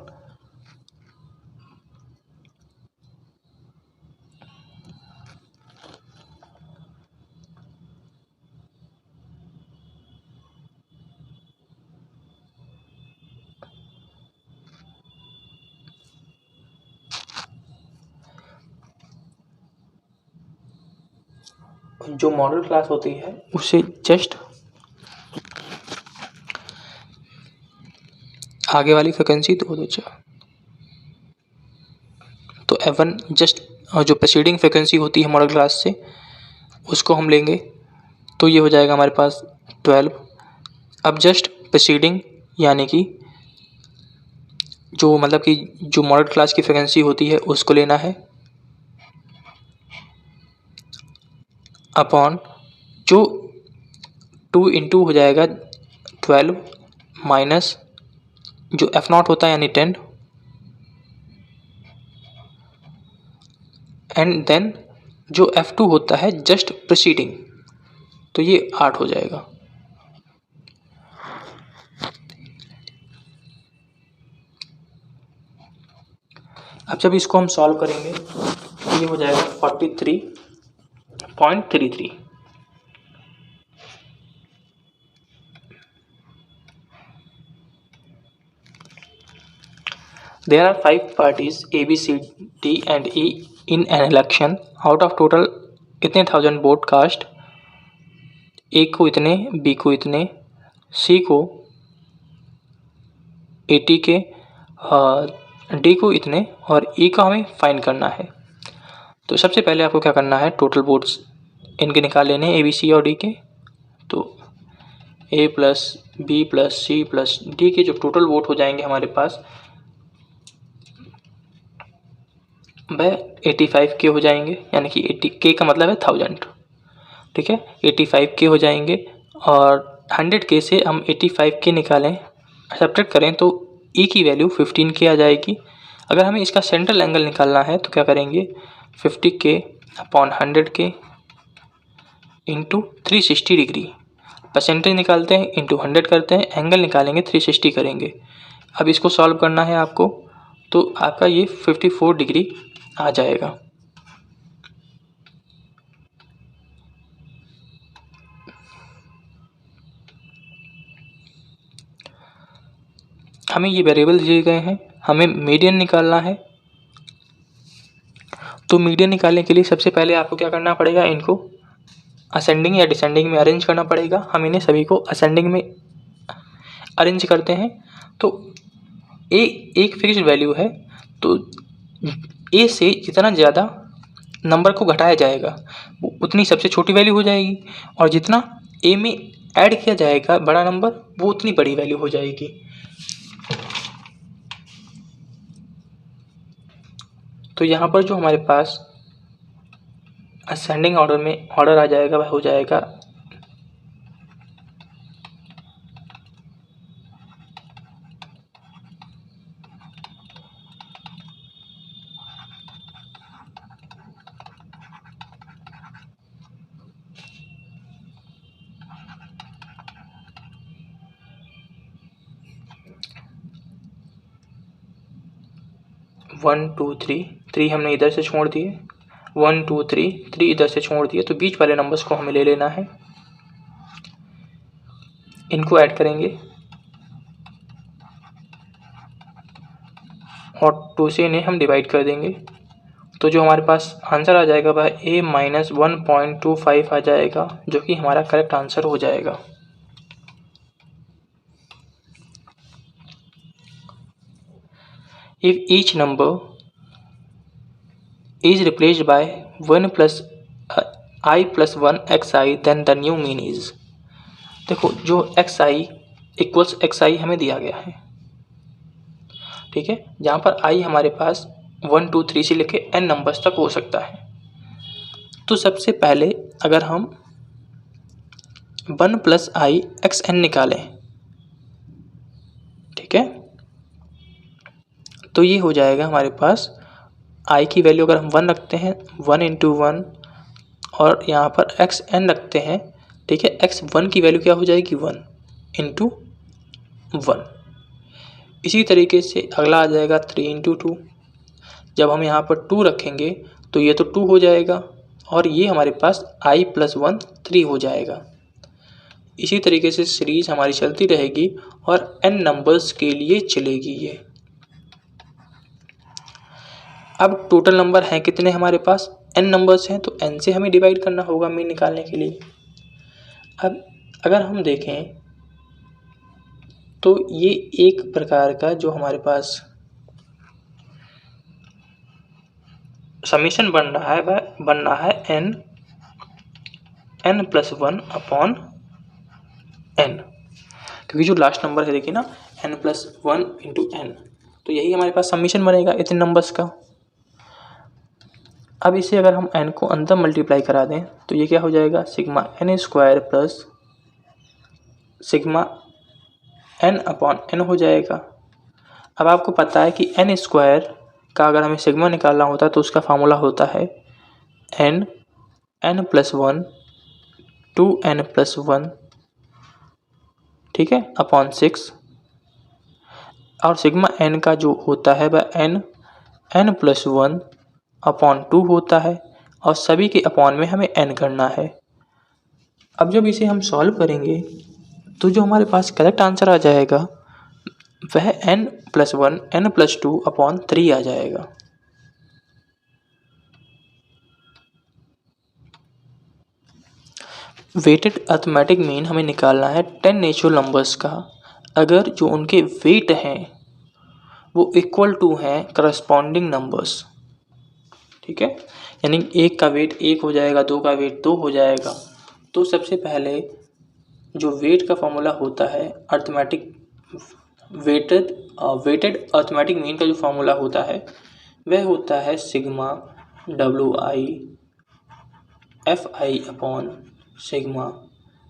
जो मॉडल क्लास होती है उससे जस्ट आगे वाली फ्रिक्वेंसी तो दो। तो F1 जस्ट जो प्रीसीडिंग फ्रिक्वेंसी होती है मॉडल क्लास से उसको हम लेंगे। तो ये हो जाएगा हमारे पास 12। अब जस्ट प्रीसीडिंग यानी कि जो मतलब कि जो मॉडल क्लास की फ्रिक्वेंसी होती है उसको लेना है, अपॉन जो 2 इंटू हो जाएगा 12 माइनस जो F0 होता है यानी 10 एंड देन जो F2 होता है जस्ट प्रीसीडिंग, तो ये 8 हो जाएगा। अब जब इसको हम सॉल्व करेंगे तो ये हो जाएगा 43.33। There are 5 parties A, B, C, D and E in an election. Out of total इतने 1000 वोट कास्ट, A को इतने, B को इतने, C को 80 के, D को इतने और E का हमें फाइंड करना है। तो सबसे पहले आपको क्या करना है, टोटल वोट्स इनके निकाल लेने हैं, A, B, C और D के। तो A plus B plus C plus D के जो टोटल वोट हो जाएंगे हमारे पास वह 85 के हो जाएंगे, यानी कि 80 के का मतलब है 1000, ठीक है। 85 के हो जाएंगे और 100 के से हम 85 के निकालें, सब्ट्रैक्ट करें तो E की वैल्यू 15 के आ जाएगी। अगर हमें इसका सेंट्रल एंगल निकालना है तो क्या करेंगे, 50 के अपॉन 100 के इंटू 360 डिग्री, परसेंटेज निकालते हैं इंटू 100 करते हैं, एंगल निकालेंगे 360 करेंगे। अब इसको सॉल्व करना है आपको, तो आपका ये 54 डिग्री आ जाएगा। हमें ये वेरिएबल दिए गए हैं, हमें मीडियन निकालना है। तो मीडियन निकालने के लिए सबसे पहले आपको क्या करना पड़ेगा, इनको असेंडिंग या डिसेंडिंग में अरेंज करना पड़ेगा। हम इन्हें सभी को असेंडिंग में अरेंज करते हैं। तो एक फिक्स्ड वैल्यू है, तो ए से जितना ज़्यादा नंबर को घटाया जाएगा उतनी सबसे छोटी वैल्यू हो जाएगी, और जितना ए में ऐड किया जाएगा बड़ा नंबर वो उतनी बड़ी वैल्यू हो जाएगी। तो यहाँ पर जो हमारे पास असेंडिंग ऑर्डर में ऑर्डर आ जाएगा वह हो जाएगा 1 2 3 हमने इधर से छोड़ दिए, 1 2 3 इधर से छोड़ दिए, तो बीच वाले नंबर्स को हमें ले लेना है, इनको ऐड करेंगे और 2 से इन्हें हम डिवाइड कर देंगे। तो जो हमारे पास आंसर आ जाएगा वह A माइनस 1.25 आ जाएगा, जो कि हमारा करेक्ट आंसर हो जाएगा। If each number is replaced by 1 plus I plus 1 xi, then the new mean is। देखो जो xi इक्वल्स xi हमें दिया गया है, ठीक है, जहाँ पर i हमारे पास 1 2 3 से लेके n नंबर्स तक हो सकता है। तो सबसे पहले अगर हम 1 प्लस आई एक्स एन निकालें, ठीक है, तो ये हो जाएगा हमारे पास i की वैल्यू अगर हम 1 रखते हैं 1 इंटू 1 और यहाँ पर एक्स एन रखते हैं, ठीक है, x1 की वैल्यू क्या हो जाएगी 1 इंटू 1। इसी तरीके से अगला आ जाएगा 3 इंटू 2। जब हम यहाँ पर 2 रखेंगे तो ये तो 2 हो जाएगा और ये हमारे पास i प्लस 1 3 हो जाएगा। इसी तरीके से सीरीज हमारी चलती रहेगी और n नंबर्स के लिए चलेगी ये। अब टोटल नंबर हैं कितने हमारे पास, n नंबर्स हैं, तो n से हमें डिवाइड करना होगा मीन निकालने के लिए। अब अगर हम देखें तो ये एक प्रकार का जो हमारे पास समीशन बन रहा है वह बन रहा है n प्लस 1 अपॉन n, क्योंकि जो लास्ट नंबर है देखिए ना n प्लस 1 इंटू n, तो यही हमारे पास समीशन बनेगा इतने नंबर्स का। अब इसे अगर हम n को अंदर मल्टीप्लाई करा दें तो ये क्या हो जाएगा, sigma n square plus sigma n upon n हो जाएगा। अब आपको पता है कि n स्क्वायर का अगर हमें सिग्मा निकालना होता है तो उसका फार्मूला होता है N N plus one 2n+1, ठीक है, अपॉन 6। और सिग्मा एन का जो होता है वह n+1 अपॉन 2 होता है और सभी के अपॉन में हमें n करना है। अब जब इसे हम सॉल्व करेंगे तो जो हमारे पास करेक्ट आंसर आ जाएगा वह n+1 n+2 अपॉन 3 आ जाएगा। वेटेड अर्थमेटिक मीन हमें निकालना है 10 नेचुरल नंबर्स का, अगर जो उनके वेट हैं वो इक्वल टू हैं करस्पॉन्डिंग नंबर्स, ठीक है। यानी एक का वेट 1 हो जाएगा, 2 का वेट 2 हो जाएगा। तो सबसे पहले जो वेट का फॉर्मूला होता है अर्थमेटिक वेटेड अर्थमेटिक मीन का जो फॉर्मूला होता है वह होता है सिग्मा WI अपॉन सिग्मा,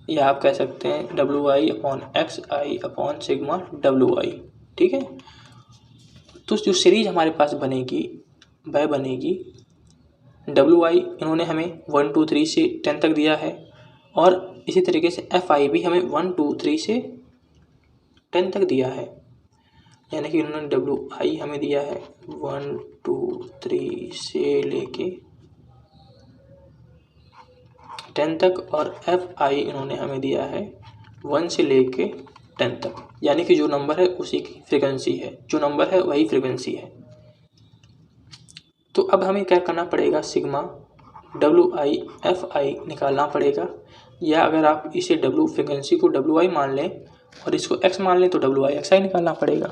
या आप कह सकते हैं WI/XI अपॉन सिग्मा WI, ठीक है। तो जो सीरीज हमारे पास बनेगी वह बनेगी WI इन्होंने हमें 1 2 3 से 10 तक दिया है और इसी तरीके से FI भी हमें 1 2 3 से 10 तक दिया है। यानी कि उन्होंने WI हमें दिया है 1 2 3 से लेके 10 तक और FI इन्होंने हमें दिया है 1 से लेके 10 तक। यानी कि जो नंबर है उसी की फ्रीक्वेंसी है, जो नंबर है वही फ्रीक्वेंसी है। तो अब हमें क्या करना पड़ेगा, सिग्मा WI/FI निकालना पड़ेगा, या अगर आप इसे फ्रीक्वेंसी को WI मान लें और इसको X मान लें तो WI/XI निकालना पड़ेगा।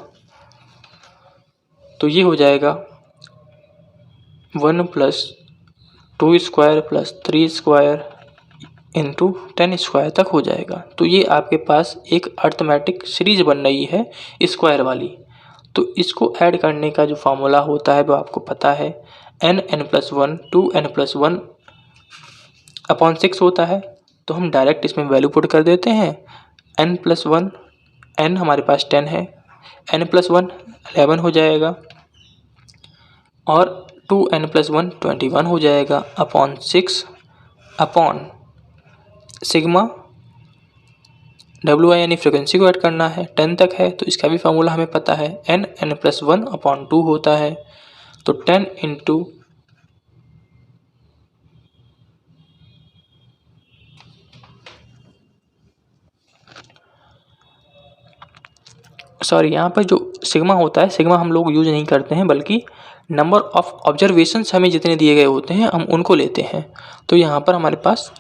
तो ये हो जाएगा 1 + 2² + 3² इंटू 10² तक हो जाएगा। तो ये आपके पास एक अर्थमेटिक सीरीज बन रही है स्क्वायर वाली। तो इसको ऐड करने का जो फार्मूला होता है वो आपको पता है, n+1 2n+1 अपॉन 6 होता है। तो हम डायरेक्ट इसमें वैल्यू पुट कर देते हैं। n+1 n हमारे पास 10 है, n+1 11 हो जाएगा और 2n+1 21 हो जाएगा अपॉन 6 अपॉन सिग्मा WI यानी फ्रिक्वेंसी को ऐड करना है, 10 तक है तो इसका भी फार्मूला हमें पता है, n+1 अपॉन 2 होता है। तो 10 इंटू यहाँ पर जो सिग्मा होता है, सिग्मा हम लोग यूज नहीं करते हैं, बल्कि नंबर ऑफ ऑब्जर्वेशंस हमें जितने दिए गए होते हैं हम उनको लेते हैं। तो यहाँ पर हमारे पास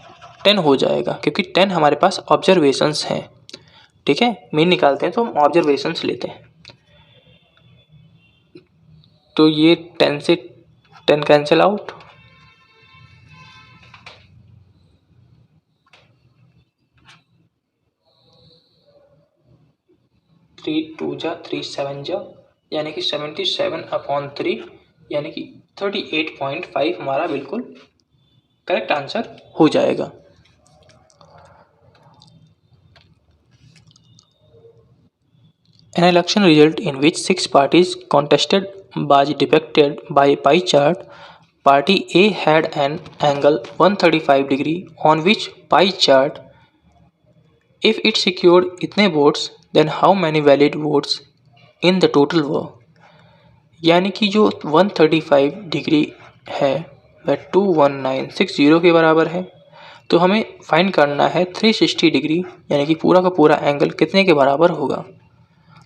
10 हो जाएगा क्योंकि 10 हमारे पास ऑब्जर्वेशंस हैं, ठीक है। मीन निकालते हैं तो हम ऑब्जर्वेशंस लेते हैं। तो ये 10 से 10 कैंसिल आउट, 3 2 जा 3 7 जा, यानी कि 77/3 यानी कि 38.5 हमारा बिल्कुल करेक्ट आंसर हो जाएगा। An election result in which 6 parties contested was depicted by a pie chart. Party A had an angle 135 degree on which pie chart, if it secured इतने votes, then how many valid votes in the total were। यानी कि जो 135 degree है वह 21960 के बराबर है। तो हमें फाइंड करना है 360 डिग्री यानी कि पूरा का पूरा एंगल कितने के बराबर होगा।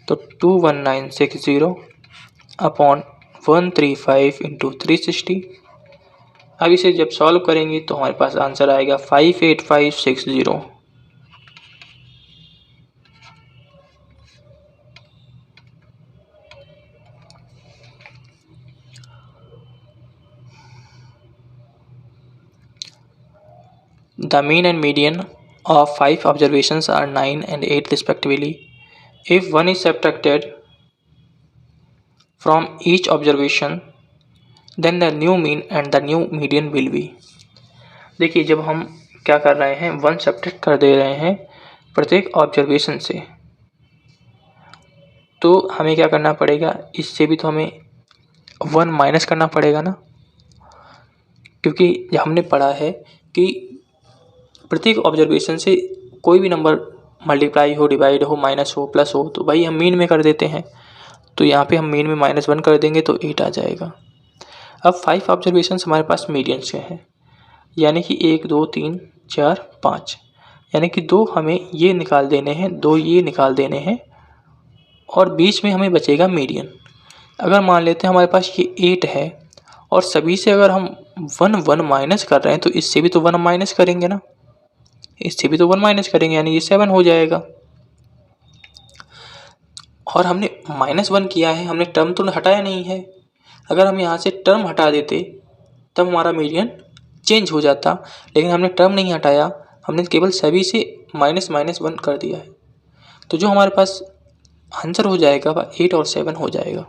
तो 21960 अपॉन 135 इंटू 360। अब इसे जब सॉल्व करेंगे तो हमारे पास आंसर आएगा 58560। The mean and median of 5 observations are 9 and 8 respectively. If one is subtracted from each observation, then the new mean and the new median will be। देखिए जब हम क्या कर रहे हैं, 1 सब्ट्रैक्ट कर दे रहे हैं प्रत्येक ऑब्जर्वेशन से, तो हमें क्या करना पड़ेगा, इससे भी तो हमें 1 माइनस करना पड़ेगा ना, क्योंकि हमने पढ़ा है कि प्रत्येक ऑब्जर्वेशन से कोई भी नंबर मल्टीप्लाई हो, डिवाइड हो, माइनस हो, प्लस हो, तो भाई हम मीन में कर देते हैं। तो यहाँ पे हम मीन में -1 कर देंगे तो 8 आ जाएगा। अब 5 ऑब्जर्वेशन हमारे पास मीडियंस के हैं, यानी कि 1 2 3 4 5, यानी कि 2 हमें ये निकाल देने हैं, 2 ये निकाल देने हैं और बीच में हमें बचेगा मीडियन। अगर मान लेते हैं हमारे पास ये 8 है और सभी से अगर हम 1 1 माइनस कर रहे हैं तो इससे भी तो 1 माइनस करेंगे ना, इससे भी तो 1 माइनस करेंगे, यानी ये 7 हो जाएगा। और हमने -1 किया है, हमने टर्म तो हटाया नहीं है। अगर हम यहाँ से टर्म हटा देते तब हमारा मीडियन चेंज हो जाता, लेकिन हमने टर्म नहीं हटाया, हमने केवल सभी से -1 कर दिया है। तो जो हमारे पास आंसर हो जाएगा वह 8 और 7 हो जाएगा।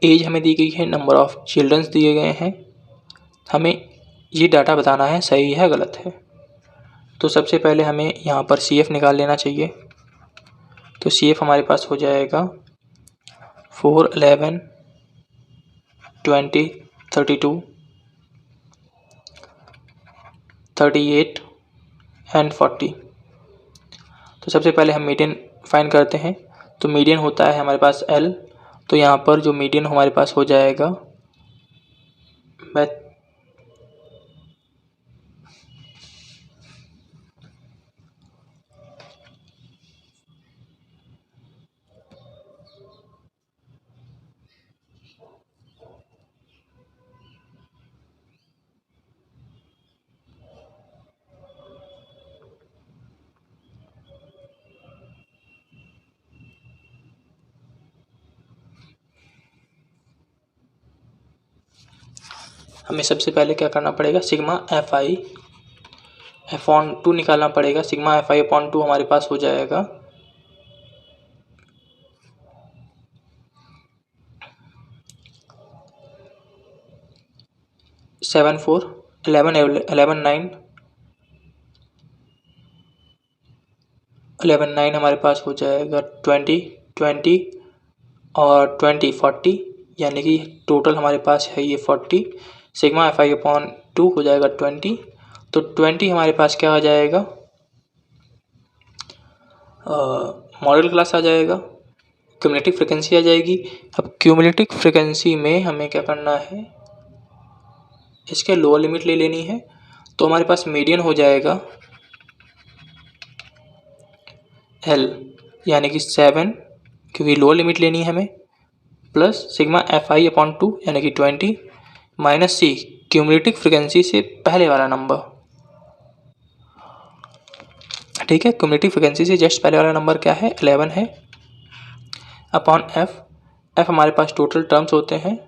एज हमें दी गई है, नंबर ऑफ चिल्ड्रंस दिए गए हैं, हमें ये डाटा बताना है सही है गलत है। तो सबसे पहले हमें यहाँ पर CF निकाल लेना चाहिए। तो CF हमारे पास हो जाएगा 4 11 20 32 38 एंड 40। तो सबसे पहले हम मीडियन फाइंड करते हैं। तो मीडियन होता है हमारे पास L, तो यहाँ पर जो मीडियन हमारे पास हो जाएगा, मैं हमें सबसे पहले क्या करना पड़ेगा, सिग्मा FI अपॉन 2 निकालना पड़ेगा। सिग्मा FI अपॉन 2 हमारे पास हो जाएगा 7 4 11 11 9 11 9 हमारे पास हो जाएगा 20 20 और 20 40, यानी कि टोटल हमारे पास है ये 40। सिग्मा FI अपॉन 2 हो जाएगा 20, तो 20 हमारे पास क्या आ जाएगा, मॉडल क्लास आ जाएगा, क्यूमुलेटिव फ्रिक्वेंसी आ जाएगी। अब क्यूमुलेटिव फ्रिक्वेंसी में हमें क्या करना है, इसके लोअर लिमिट ले लेनी है। तो हमारे पास मीडियन हो जाएगा L, यानी कि 7, क्योंकि लोअर लिमिट लेनी है हमें, प्लस सिग्मा FI अपॉन 2 यानी कि 20 माइनस C क्यूमुलेटिव फ्रिक्वेंसी से पहले वाला नंबर, ठीक है। क्यूमुलेटिव फ्रिक्वेंसी से जस्ट पहले वाला नंबर क्या है, 11 है, अपॉन F हमारे पास टोटल टर्म्स होते हैं,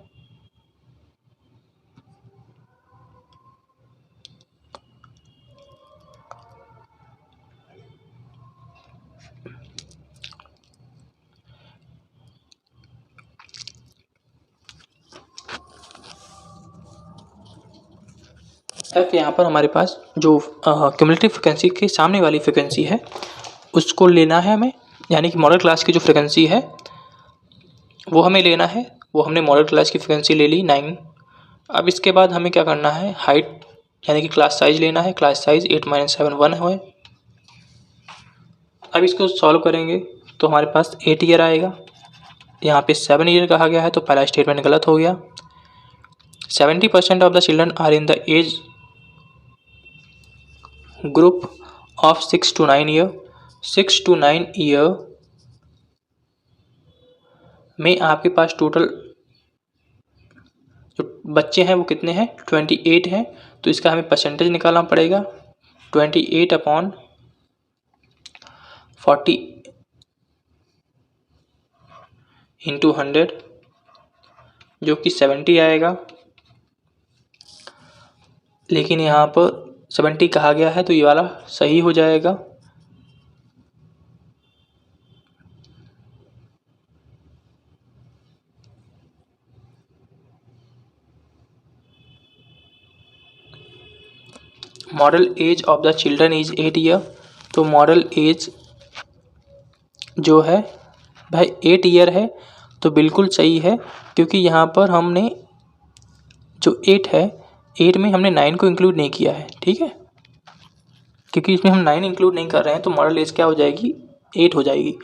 F यहाँ पर हमारे पास जो क्यूमुलेटिव फ्रिक्वेंसी के सामने वाली फ्रिक्वेंसी है उसको लेना है हमें, यानी कि मॉडल क्लास की जो फ्रिक्वेंसी है वो हमें लेना है। वो हमने मॉडल क्लास की फ्रिक्वेंसी ले ली 9। अब इसके बाद हमें क्या करना है, हाइट यानी कि क्लास साइज लेना है। क्लास साइज 8 - 7 1 है। अब इसको सॉल्व करेंगे तो हमारे पास 8 ईयर आएगा, यहाँ पे 7 ईयर कहा गया है तो पहला स्टेटमेंट गलत हो गया। 70% of the children are in the age group of 6 to 9 year. 6 to 9 year में आपके पास टोटल जो बच्चे हैं वो कितने हैं, 28 हैं। तो इसका हमें परसेंटेज निकालना पड़ेगा, 28 अपॉन 40 इंटू 100, जो कि 70 आएगा। लेकिन यहाँ पर 70 कहा गया है तो ये वाला सही हो जाएगा। Modal age of the children is 8 year. तो मॉडल एज जो है भाई 8 ईयर है, तो बिल्कुल सही है, क्योंकि यहाँ पर हमने जो 8 है, 8 में हमने 9 को इंक्लूड नहीं किया है, ठीक है। क्योंकि इसमें हम 9 इंक्लूड नहीं कर रहे हैं, तो मॉडल एज क्या हो जाएगी, 8 हो जाएगी।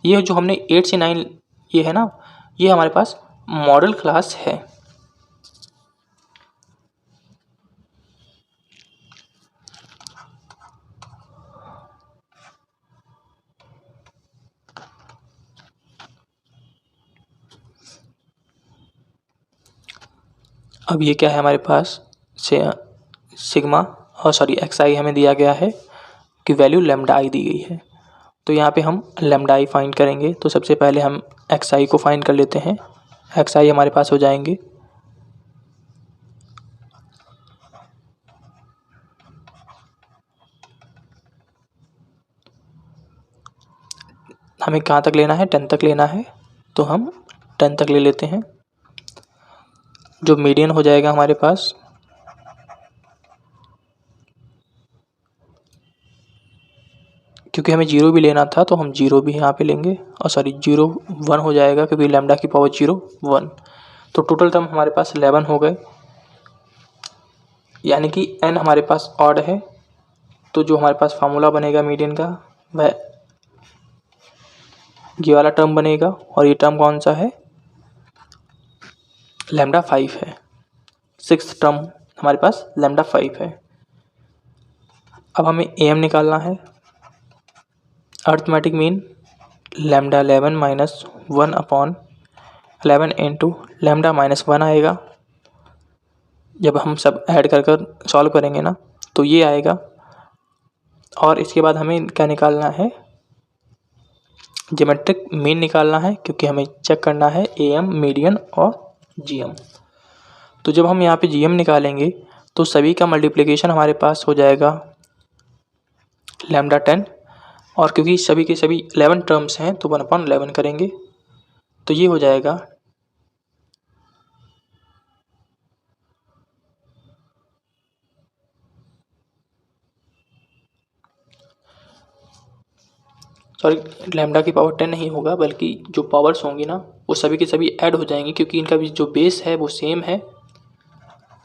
ये जो हमने 8 से 9 ये है ना, ये हमारे पास मॉडल क्लास है। अब ये क्या है हमारे पास से सिग्मा और सॉरी एक्स आई हमें दिया गया है कि वैल्यू लैम्डा आई दी गई है। तो यहाँ पे हम लैम्डा आई फाइंड करेंगे। तो सबसे पहले हम एक्स आई को फाइंड कर लेते हैं। एक्स आई हमारे पास हो जाएंगे हमें कहाँ तक लेना है, 10 तक लेना है, तो हम 10 तक ले लेते हैं। जो मीडियन हो जाएगा हमारे पास क्योंकि हमें 0 भी लेना था, तो हम 0 भी यहाँ पे लेंगे और सॉरी 0 1 हो जाएगा क्योंकि लैम्डा की पावर 0 1। तो टोटल टर्म हमारे पास 11 हो गए, यानी कि n हमारे पास ऑड है। तो जो हमारे पास फार्मूला बनेगा मीडियन का वह ये वाला टर्म बनेगा, और ये टर्म कौन सा है, लैम्डा 5 है। 6th टर्म हमारे पास लैम्डा 5 है। अब हमें am निकालना है। Arithmetic mean lambda 11 minus 1 upon 11 into lambda minus 1 आएगा। जब हम सब ऐड कर कर सॉल्व करेंगे ना, तो ये आएगा। और इसके बाद हमें क्या निकालना है, ज्योमेट्रिक मीन निकालना है, क्योंकि हमें चेक करना है am मीडियन और gm। तो जब हम यहाँ पे gm निकालेंगे तो सभी का मल्टीप्लिकेशन हमारे पास हो जाएगा लैम्डा 10, और क्योंकि सभी के सभी 11 टर्म्स हैं तो 1/11 करेंगे, तो ये हो जाएगा सॉरी लैम्डा की पावर 10 नहीं होगा, बल्कि जो पावर्स होंगी ना वो सभी के सभी ऐड हो जाएंगी, क्योंकि इनका भी जो बेस है वो सेम है।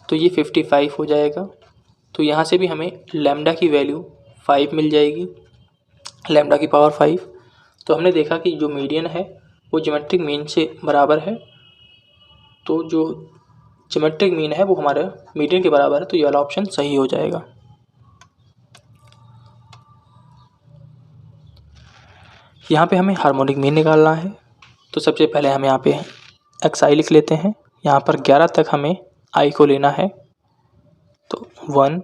तो ये 55 हो जाएगा। तो यहाँ से भी हमें लैम्डा की वैल्यू 5 मिल जाएगी, लैम्डा की पावर 5। तो हमने देखा कि जो मीडियन है वो ज्योमेट्रिक मीन से बराबर है। तो जो ज्योमेट्रिक मीन है वो हमारे मीडियन के बराबर है, तो ये वाला ऑप्शन सही हो जाएगा। यहाँ पे हमें हार्मोनिक मीन निकालना है। तो सबसे पहले हम यहाँ पे एक्स आई लिख लेते हैं। यहाँ पर 11 तक हमें आई को लेना है। तो 1,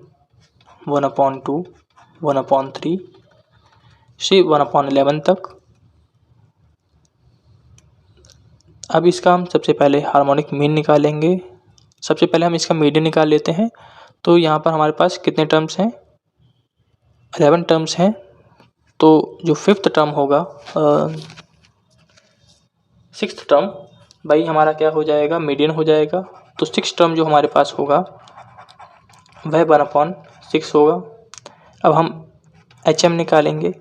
1/2, 1/3 से 1/11 तक। अब इसका हम सबसे पहले हार्मोनिक मीन निकालेंगे। सबसे पहले हम इसका मीडियन निकाल लेते हैं। तो यहाँ पर हमारे पास कितने टर्म्स हैं, 11 टर्म्स हैं। तो जो 5th टर्म होगा 6th टर्म भाई हमारा क्या हो जाएगा, मीडियन हो जाएगा। तो 6th टर्म जो हमारे पास होगा वह 1/6 होगा। अब हम HM निकालेंगे।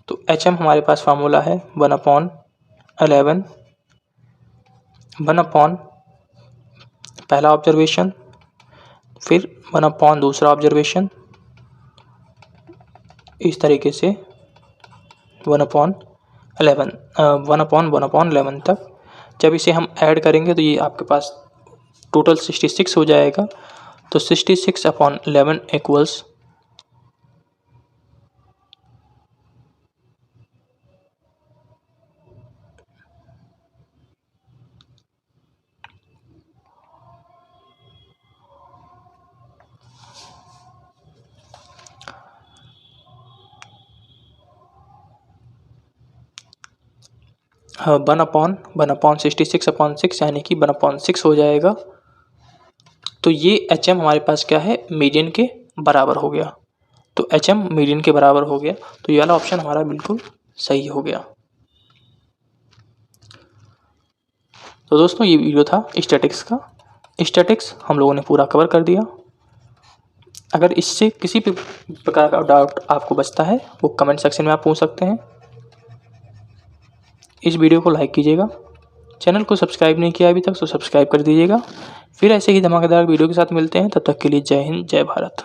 तो HM हमारे पास फार्मूला है 1/11, 1/ पहला ऑब्जर्वेशन, फिर 1/ दूसरा ऑब्जर्वेशन, इस तरीके से 1/11 1/1/11 तक। जब इसे हम ऐड करेंगे तो ये आपके पास टोटल 66 हो जाएगा। तो 66/11 इक्वल्स हाँ 1/66/6 यानी कि 1/6 हो जाएगा। तो ये HM हमारे पास क्या है, मीडियन के बराबर हो गया। तो HM मीडियन के बराबर हो गया, तो ये वाला ऑप्शन हमारा बिल्कुल सही हो गया। तो दोस्तों ये वीडियो था स्टैटिक्स का। स्टैटिक्स हम लोगों ने पूरा कवर कर दिया। अगर इससे किसी भी प्रकार का डाउट आपको बचता है वो कमेंट सेक्शन में आप पूछ सकते हैं। इस वीडियो को लाइक कीजिएगा, चैनल को सब्सक्राइब नहीं किया अभी तक तो सब्सक्राइब कर दीजिएगा। फिर ऐसे ही धमाकेदार वीडियो के साथ मिलते हैं, तब तक के लिए जय हिंद, जय भारत।